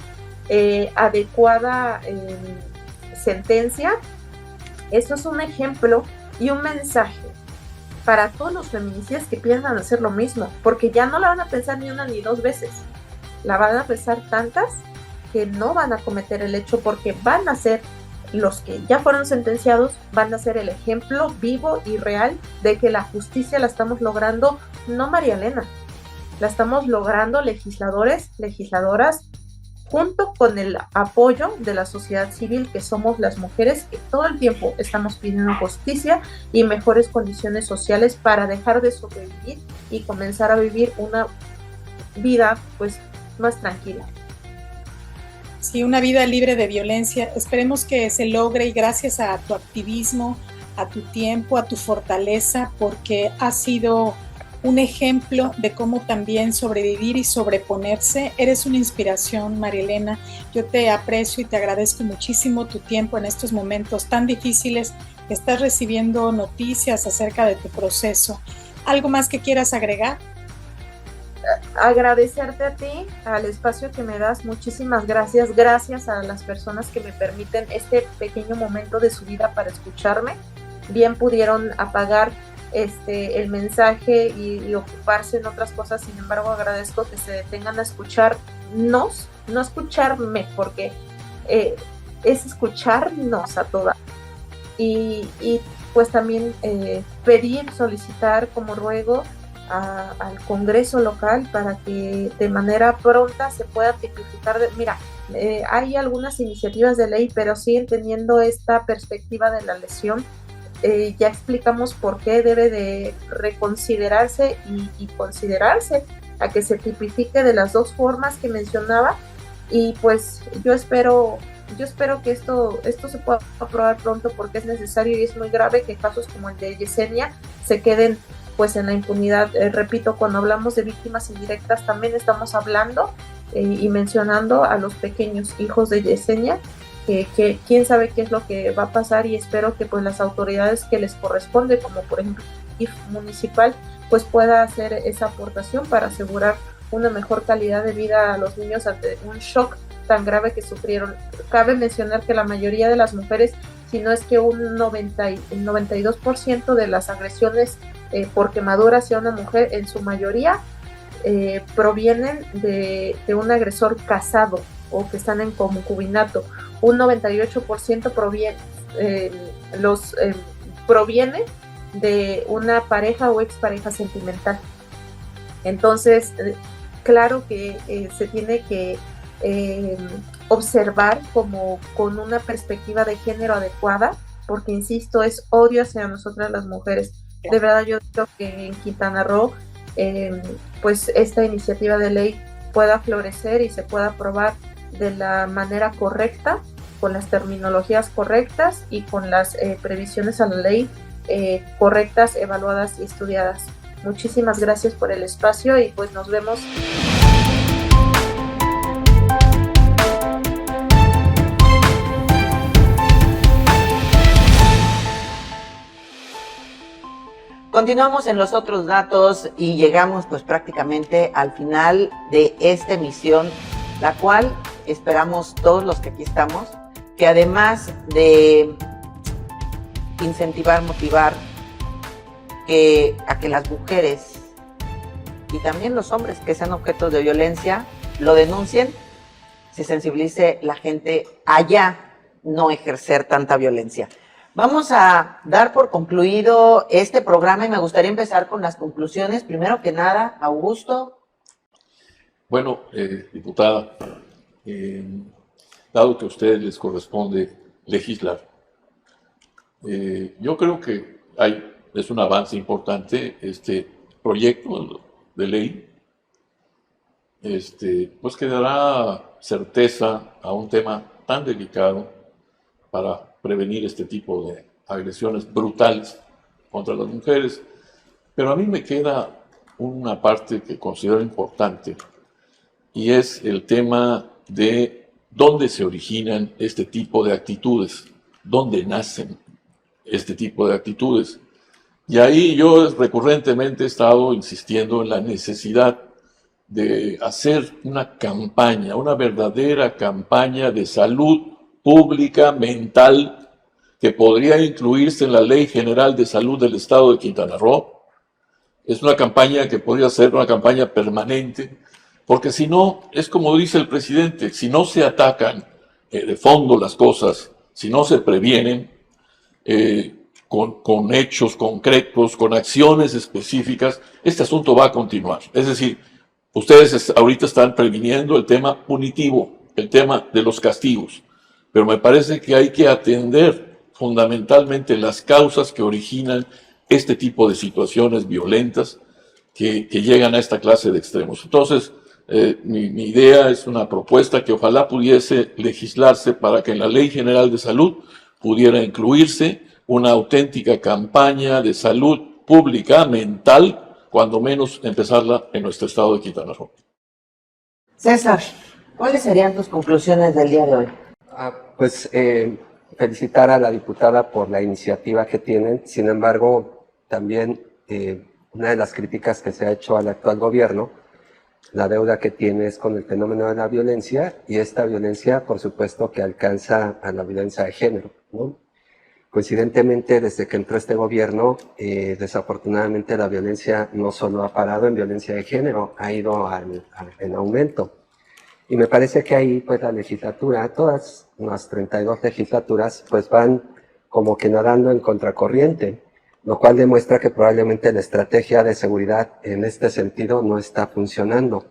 adecuada sentencia, eso es un ejemplo y un mensaje para todos los feminicidas que piensan hacer lo mismo, porque ya no la van a pensar ni una ni 2 veces, la van a pensar tantas que no van a cometer el hecho, porque van a ser los que ya fueron sentenciados, van a ser el ejemplo vivo y real de que la justicia la estamos logrando, no María Elena, la estamos logrando legisladores, legisladoras, junto con el apoyo de la sociedad civil, que somos las mujeres que todo el tiempo estamos pidiendo justicia y mejores condiciones sociales para dejar de sobrevivir y comenzar a vivir una vida pues más tranquila. Sí, una vida libre de violencia. Esperemos que se logre y gracias a tu activismo, a tu tiempo, a tu fortaleza, porque has sido un ejemplo de cómo también sobrevivir y sobreponerse. Eres una inspiración, María Elena. Yo te aprecio y te agradezco muchísimo tu tiempo en estos momentos tan difíciles que estás recibiendo noticias acerca de tu proceso. ¿Algo más que quieras agregar? Agradecerte a ti, al espacio que me das, muchísimas gracias. Gracias a las personas que me permiten este pequeño momento de su vida para escucharme. Bien pudieron apagar el mensaje y ocuparse en otras cosas, sin embargo agradezco que se detengan a escucharnos, no escucharme, porque es escucharnos a todas. Y pues también pedir, solicitar como ruego al Congreso local para que de manera pronta se pueda tipificar. Hay algunas iniciativas de ley, pero siguen teniendo esta perspectiva de la lesión. Ya explicamos por qué debe de reconsiderarse y considerarse a que se tipifique de las dos formas que mencionaba, y pues yo espero que esto se pueda aprobar pronto, porque es necesario y es muy grave que casos como el de Yesenia se queden pues en la impunidad. Repito, cuando hablamos de víctimas indirectas también estamos hablando y mencionando a los pequeños hijos de Yesenia, que quién sabe qué es lo que va a pasar, y espero que pues las autoridades que les corresponde, como por ejemplo el DIF municipal, pues pueda hacer esa aportación para asegurar una mejor calidad de vida a los niños ante un shock tan grave que sufrieron. Cabe mencionar que la mayoría de las mujeres, si no es que un 92% de las agresiones por quemadura hacia una mujer, en su mayoría provienen de un agresor casado o que están en concubinato. Un 98% proviene de una pareja o expareja sentimental. Entonces, claro que se tiene que observar como con una perspectiva de género adecuada, porque insisto, es odio hacia nosotras las mujeres. De verdad, yo creo que en Quintana Roo pues esta iniciativa de ley pueda florecer y se pueda aprobar de la manera correcta, con las terminologías correctas y con las previsiones a la ley correctas, evaluadas y estudiadas. Muchísimas gracias por el espacio y pues nos vemos. Continuamos en los otros datos y llegamos pues prácticamente al final de esta emisión, la cual esperamos todos los que aquí estamos, que además de incentivar, motivar a que las mujeres y también los hombres que sean objetos de violencia lo denuncien, se sensibilice la gente a ya no ejercer tanta violencia. Vamos a dar por concluido este programa y me gustaría empezar con las conclusiones. Primero que nada, Augusto. Bueno, diputada, dado que a ustedes les corresponde legislar, yo creo que es un avance importante este proyecto de ley, pues que dará certeza a un tema tan delicado para prevenir este tipo de agresiones brutales contra las mujeres. Pero a mí me queda una parte que considero importante, y es el tema de dónde se originan este tipo de actitudes, dónde nacen este tipo de actitudes. Y ahí yo recurrentemente he estado insistiendo en la necesidad de hacer una campaña, una verdadera campaña de salud pública mental que podría incluirse en la Ley General de Salud del Estado de Quintana Roo. Es una campaña que podría ser una campaña permanente, porque si no, es como dice el presidente, si no se atacan de fondo las cosas, si no se previenen con hechos concretos, con acciones específicas, este asunto va a continuar. Es decir, ustedes ahorita están previniendo el tema punitivo, el tema de los castigos, pero me parece que hay que atender fundamentalmente las causas que originan este tipo de situaciones violentas que llegan a esta clase de extremos. Entonces, Mi idea es una propuesta que ojalá pudiese legislarse para que en la Ley General de Salud pudiera incluirse una auténtica campaña de salud pública mental, cuando menos empezarla en nuestro estado de Quintana Roo. César, ¿cuáles serían tus conclusiones del día de hoy? Pues felicitar a la diputada por la iniciativa que tienen. Sin embargo, también una de las críticas que se ha hecho al actual gobierno, la deuda que tiene es con el fenómeno de la violencia, y esta violencia, por supuesto, que alcanza a la violencia de género, ¿no? Coincidentemente, desde que entró este gobierno, desafortunadamente la violencia no solo ha parado en violencia de género, ha ido en aumento. Y me parece que ahí, pues, la legislatura, todas las 32 legislaturas, pues van como que nadando en contracorriente, lo cual demuestra que probablemente la estrategia de seguridad en este sentido no está funcionando.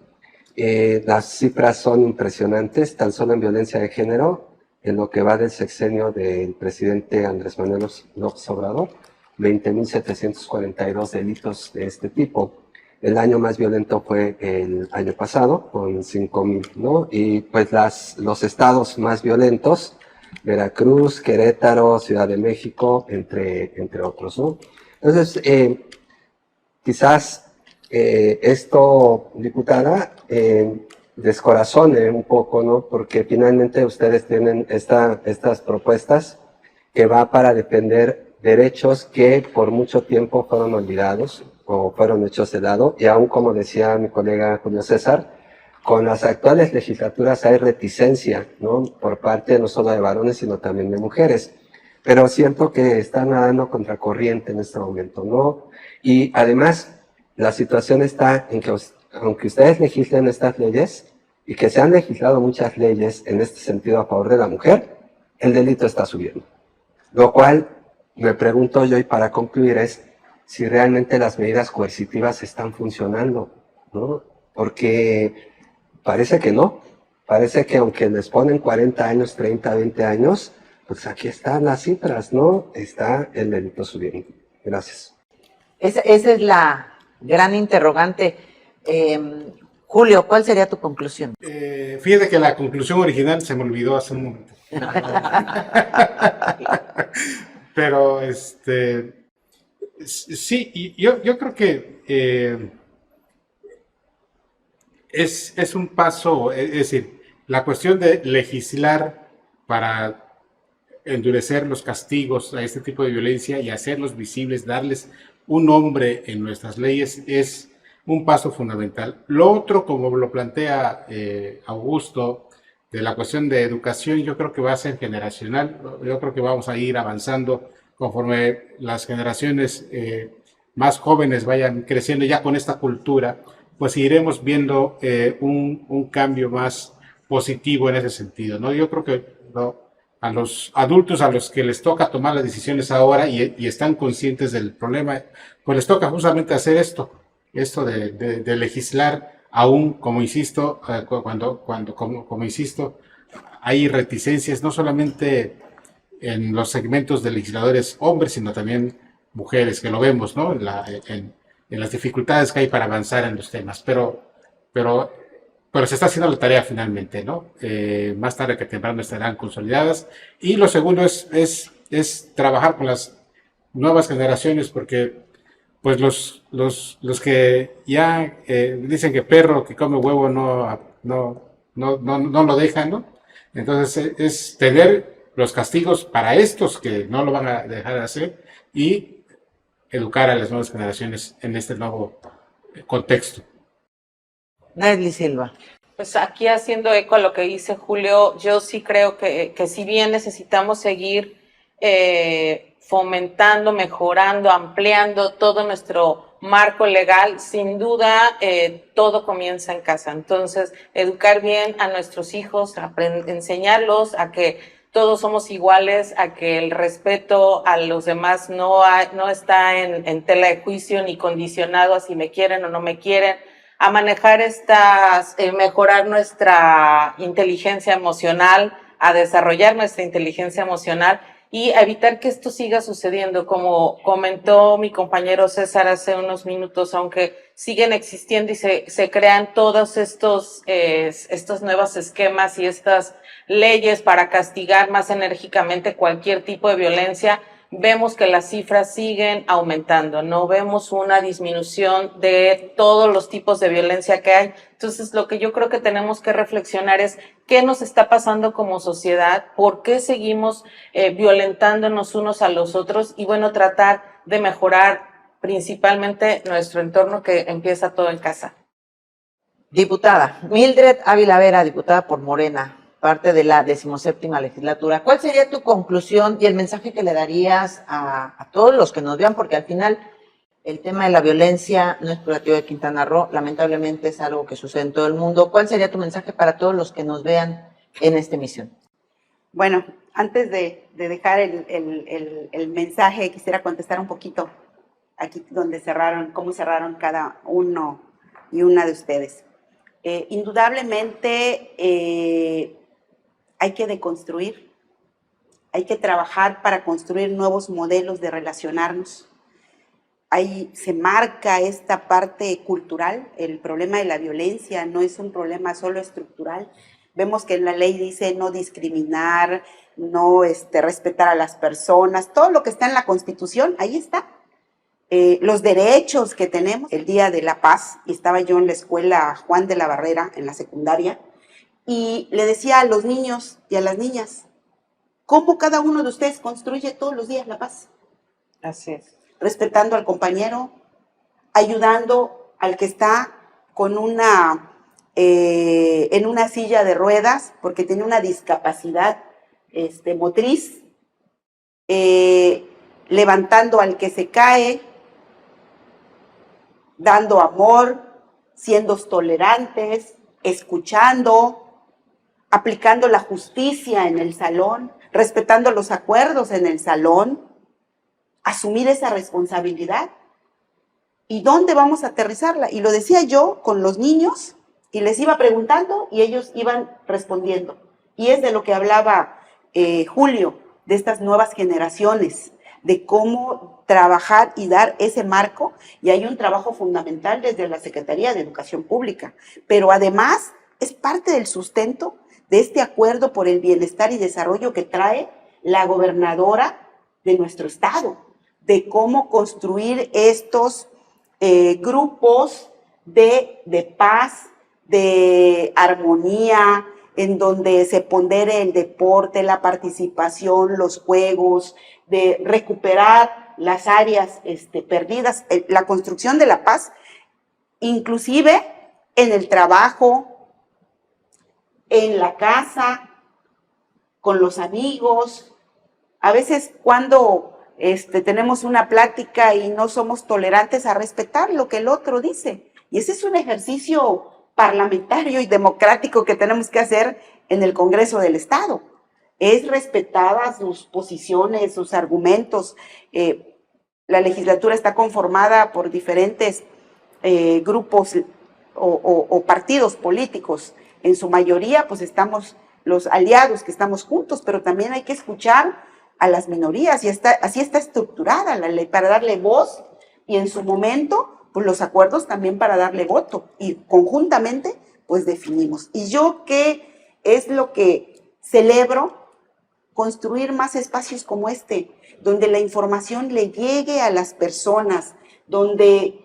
Las cifras son impresionantes, tan solo en violencia de género, en lo que va del sexenio del presidente Andrés Manuel López Obrador, 20.742 delitos de este tipo. El año más violento fue el año pasado, con 5.000, ¿no? Y pues los estados más violentos, Veracruz, Querétaro, Ciudad de México, entre otros, ¿no? Entonces, quizás esto, diputada, descorazone un poco, ¿no? Porque finalmente ustedes tienen estas propuestas que va para defender derechos que por mucho tiempo fueron olvidados o fueron hechos de lado, y aún, como decía mi colega Julio César, con las actuales legislaturas hay reticencia, ¿no? Por parte no solo de varones, sino también de mujeres. Pero siento que están nadando contracorriente en este momento, ¿no? Y además, la situación está en que, aunque ustedes legislen estas leyes, y que se han legislado muchas leyes en este sentido a favor de la mujer, el delito está subiendo. Lo cual, me pregunto yo, y para concluir, es si realmente las medidas coercitivas están funcionando, ¿no? Porque parece que no. Parece que aunque les ponen 40 años, 30, 20 años, pues aquí están las cifras, ¿no? Está el delito subiendo. Gracias. Esa es la gran interrogante. Julio, ¿cuál sería tu conclusión? Fíjate que la conclusión original se me olvidó hace un momento. Pero sí, y yo creo que es un paso, es decir, la cuestión de legislar para endurecer los castigos a este tipo de violencia y hacerlos visibles, darles un nombre en nuestras leyes, es un paso fundamental. Lo otro, como lo plantea Augusto, de la cuestión de educación, yo creo que va a ser generacional. Yo creo que vamos a ir avanzando conforme las generaciones más jóvenes vayan creciendo ya con esta cultura, pues iremos viendo un cambio más positivo en ese sentido, ¿no? Yo creo que a los adultos a los que les toca tomar las decisiones ahora y están conscientes del problema, pues les toca justamente hacer esto de legislar, aún, como insisto, como insisto, hay reticencias no solamente en los segmentos de legisladores hombres, sino también mujeres, que lo vemos, ¿no? En las dificultades que hay para avanzar en los temas, pero se está haciendo la tarea finalmente, ¿no? Más tarde que temprano estarán consolidadas. Y lo segundo es trabajar con las nuevas generaciones, porque pues los que ya dicen que perro que come huevo no lo dejan, ¿no? Entonces es tener los castigos para estos que no lo van a dejar de hacer y educar a las nuevas generaciones en este nuevo contexto. Nedly Silva. Pues aquí haciendo eco a lo que dice Julio, yo sí creo que si bien necesitamos seguir fomentando, mejorando, ampliando todo nuestro marco legal, sin duda todo comienza en casa. Entonces, educar bien a nuestros hijos, enseñarlos a que todos somos iguales, a que el respeto a los demás no está en tela de juicio ni condicionado a si me quieren o no me quieren, a manejar mejorar nuestra inteligencia emocional, a desarrollar nuestra inteligencia emocional y a evitar que esto siga sucediendo. Como comentó mi compañero César hace unos minutos, aunque siguen existiendo y se crean todos estos nuevos esquemas y estas leyes para castigar más enérgicamente cualquier tipo de violencia, vemos que las cifras siguen aumentando, no vemos una disminución de todos los tipos de violencia que hay. Entonces, lo que yo creo que tenemos que reflexionar es qué nos está pasando como sociedad, por qué seguimos violentándonos unos a los otros y, bueno, tratar de mejorar principalmente nuestro entorno, que empieza todo en casa. Diputada Mildred Ávila Vera, diputada por Morena, parte de la 17ª legislatura. ¿Cuál sería tu conclusión y el mensaje que le darías a todos los que nos vean? Porque al final el tema de la violencia no es privativo de Quintana Roo, lamentablemente es algo que sucede en todo el mundo. ¿Cuál sería tu mensaje para todos los que nos vean en esta emisión? Bueno, antes de dejar el mensaje, quisiera contestar un poquito aquí donde cómo cerraron cada uno y una de ustedes. Indudablemente hay que deconstruir, hay que trabajar para construir nuevos modelos de relacionarnos. Ahí se marca esta parte cultural. El problema de la violencia no es un problema solo estructural. Vemos que en la ley dice no discriminar, no respetar a las personas, todo lo que está en la Constitución, ahí está. Los derechos que tenemos, el Día de la Paz, y estaba yo en la escuela Juan de la Barrera, en la secundaria, y le decía a los niños y a las niñas, ¿cómo cada uno de ustedes construye todos los días la paz? Así es. Respetando al compañero, ayudando al que está con en una silla de ruedas, porque tiene una discapacidad motriz, levantando al que se cae, dando amor, siendo tolerantes, escuchando, aplicando la justicia en el salón, respetando los acuerdos en el salón, asumir esa responsabilidad. ¿Y dónde vamos a aterrizarla? Y lo decía yo con los niños y les iba preguntando y ellos iban respondiendo. Y es de lo que hablaba Julio, de estas nuevas generaciones, de cómo trabajar y dar ese marco, y hay un trabajo fundamental desde la Secretaría de Educación Pública, pero además es parte del sustento de este acuerdo por el bienestar y desarrollo que trae la gobernadora de nuestro estado, de cómo construir estos grupos de paz, de armonía, en donde se pondere el deporte, la participación, los juegos, de recuperar las áreas perdidas, la construcción de la paz, inclusive en el trabajo, en la casa, con los amigos. A veces cuando tenemos una plática y no somos tolerantes a respetar lo que el otro dice. Y ese es un ejercicio parlamentario y democrático que tenemos que hacer en el Congreso del Estado. Es respetar sus posiciones, sus argumentos. La legislatura está conformada por diferentes grupos o partidos políticos. En su mayoría, pues estamos los aliados que estamos juntos, pero también hay que escuchar a las minorías, y así está estructurada la ley, para darle voz, y en su momento, pues los acuerdos también para darle voto, y conjuntamente, pues definimos. Y yo, ¿qué es lo que celebro? Construir más espacios como donde la información le llegue a las personas, donde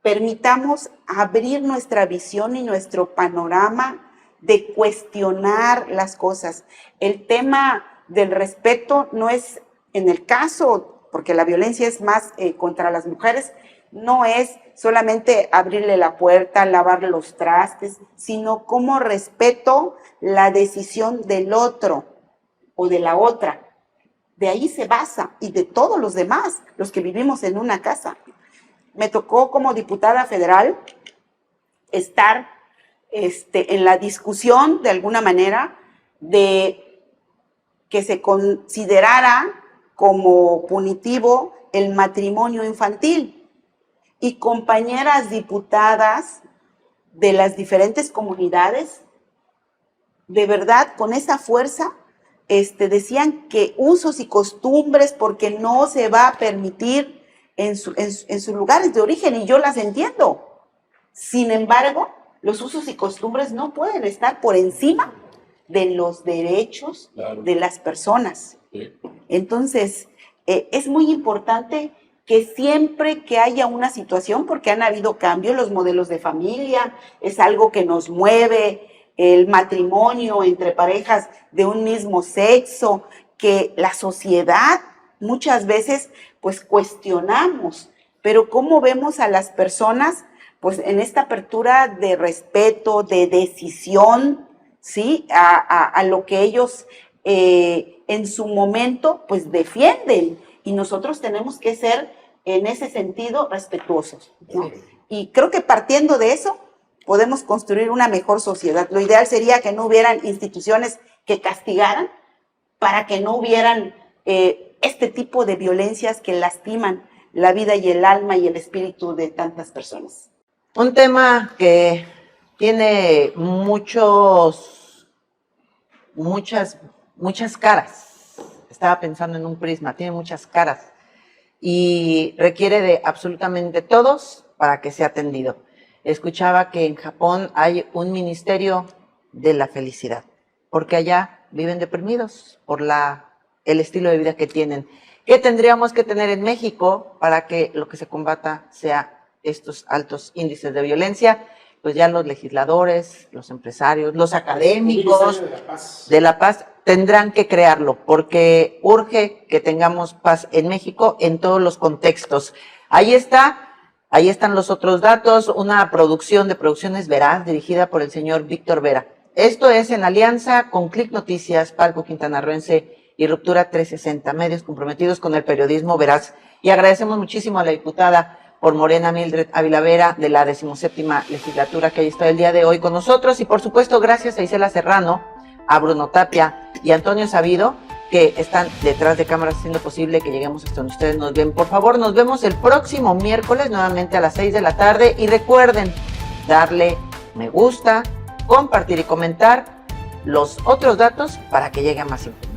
permitamos abrir nuestra visión y nuestro panorama de cuestionar las cosas. El tema del respeto no es, en el caso, porque la violencia es más contra las mujeres, no es solamente abrirle la puerta, lavar los trastes, sino cómo respeto la decisión del otro o de la otra. De ahí se basa, y de todos los demás, los que vivimos en una casa. Me tocó como diputada federal estar en la discusión, de alguna manera, de que se considerara como punitivo el matrimonio infantil. Y compañeras diputadas de las diferentes comunidades, de verdad, con esa fuerza, decían que usos y costumbres porque no se va a permitir en sus lugares de origen, y yo las entiendo. Sin embargo, los usos y costumbres no pueden estar por encima de los derechos de las personas. Entonces, es muy importante que siempre que haya una situación, porque han habido cambios, los modelos de familia, es algo que nos mueve, el matrimonio entre parejas de un mismo sexo, que la sociedad muchas veces pues cuestionamos, pero cómo vemos a las personas pues en esta apertura de respeto, de decisión, ¿sí? A lo que ellos en su momento pues defienden, y nosotros tenemos que ser en ese sentido respetuosos, ¿no? Y creo que partiendo de eso podemos construir una mejor sociedad. Lo ideal sería que no hubieran instituciones que castigaran para que no hubieran este tipo de violencias que lastiman la vida y el alma y el espíritu de tantas personas. Un tema que tiene muchas caras. Estaba pensando en un prisma, tiene muchas caras y requiere de absolutamente todos para que sea atendido. Escuchaba que en Japón hay un ministerio de la felicidad, porque allá viven deprimidos por el estilo de vida que tienen. ¿Qué tendríamos que tener en México para que lo que se combata sea estos altos índices de violencia? Pues ya los legisladores, los empresarios, los académicos de la paz tendrán que crearlo, porque urge que tengamos paz en México en todos los contextos. Ahí están los otros datos, una producción de Producciones Veraz, dirigida por el señor Víctor Vera. Esto es en alianza con Click Noticias, Palco Quintanarroense y Ruptura 360, medios comprometidos con el periodismo veraz. Y agradecemos muchísimo a la diputada por Morena, Mildred Ávila Vera, de la 17ª legislatura, que ahí está el día de hoy con nosotros. Y por supuesto, gracias a Isela Serrano, a Bruno Tapia y a Antonio Sabido, que están detrás de cámaras haciendo posible que lleguemos hasta donde ustedes nos ven. Por favor, nos vemos el próximo miércoles, nuevamente a las 6 de la tarde. Y recuerden darle me gusta, compartir y comentar los otros datos para que llegue a más información.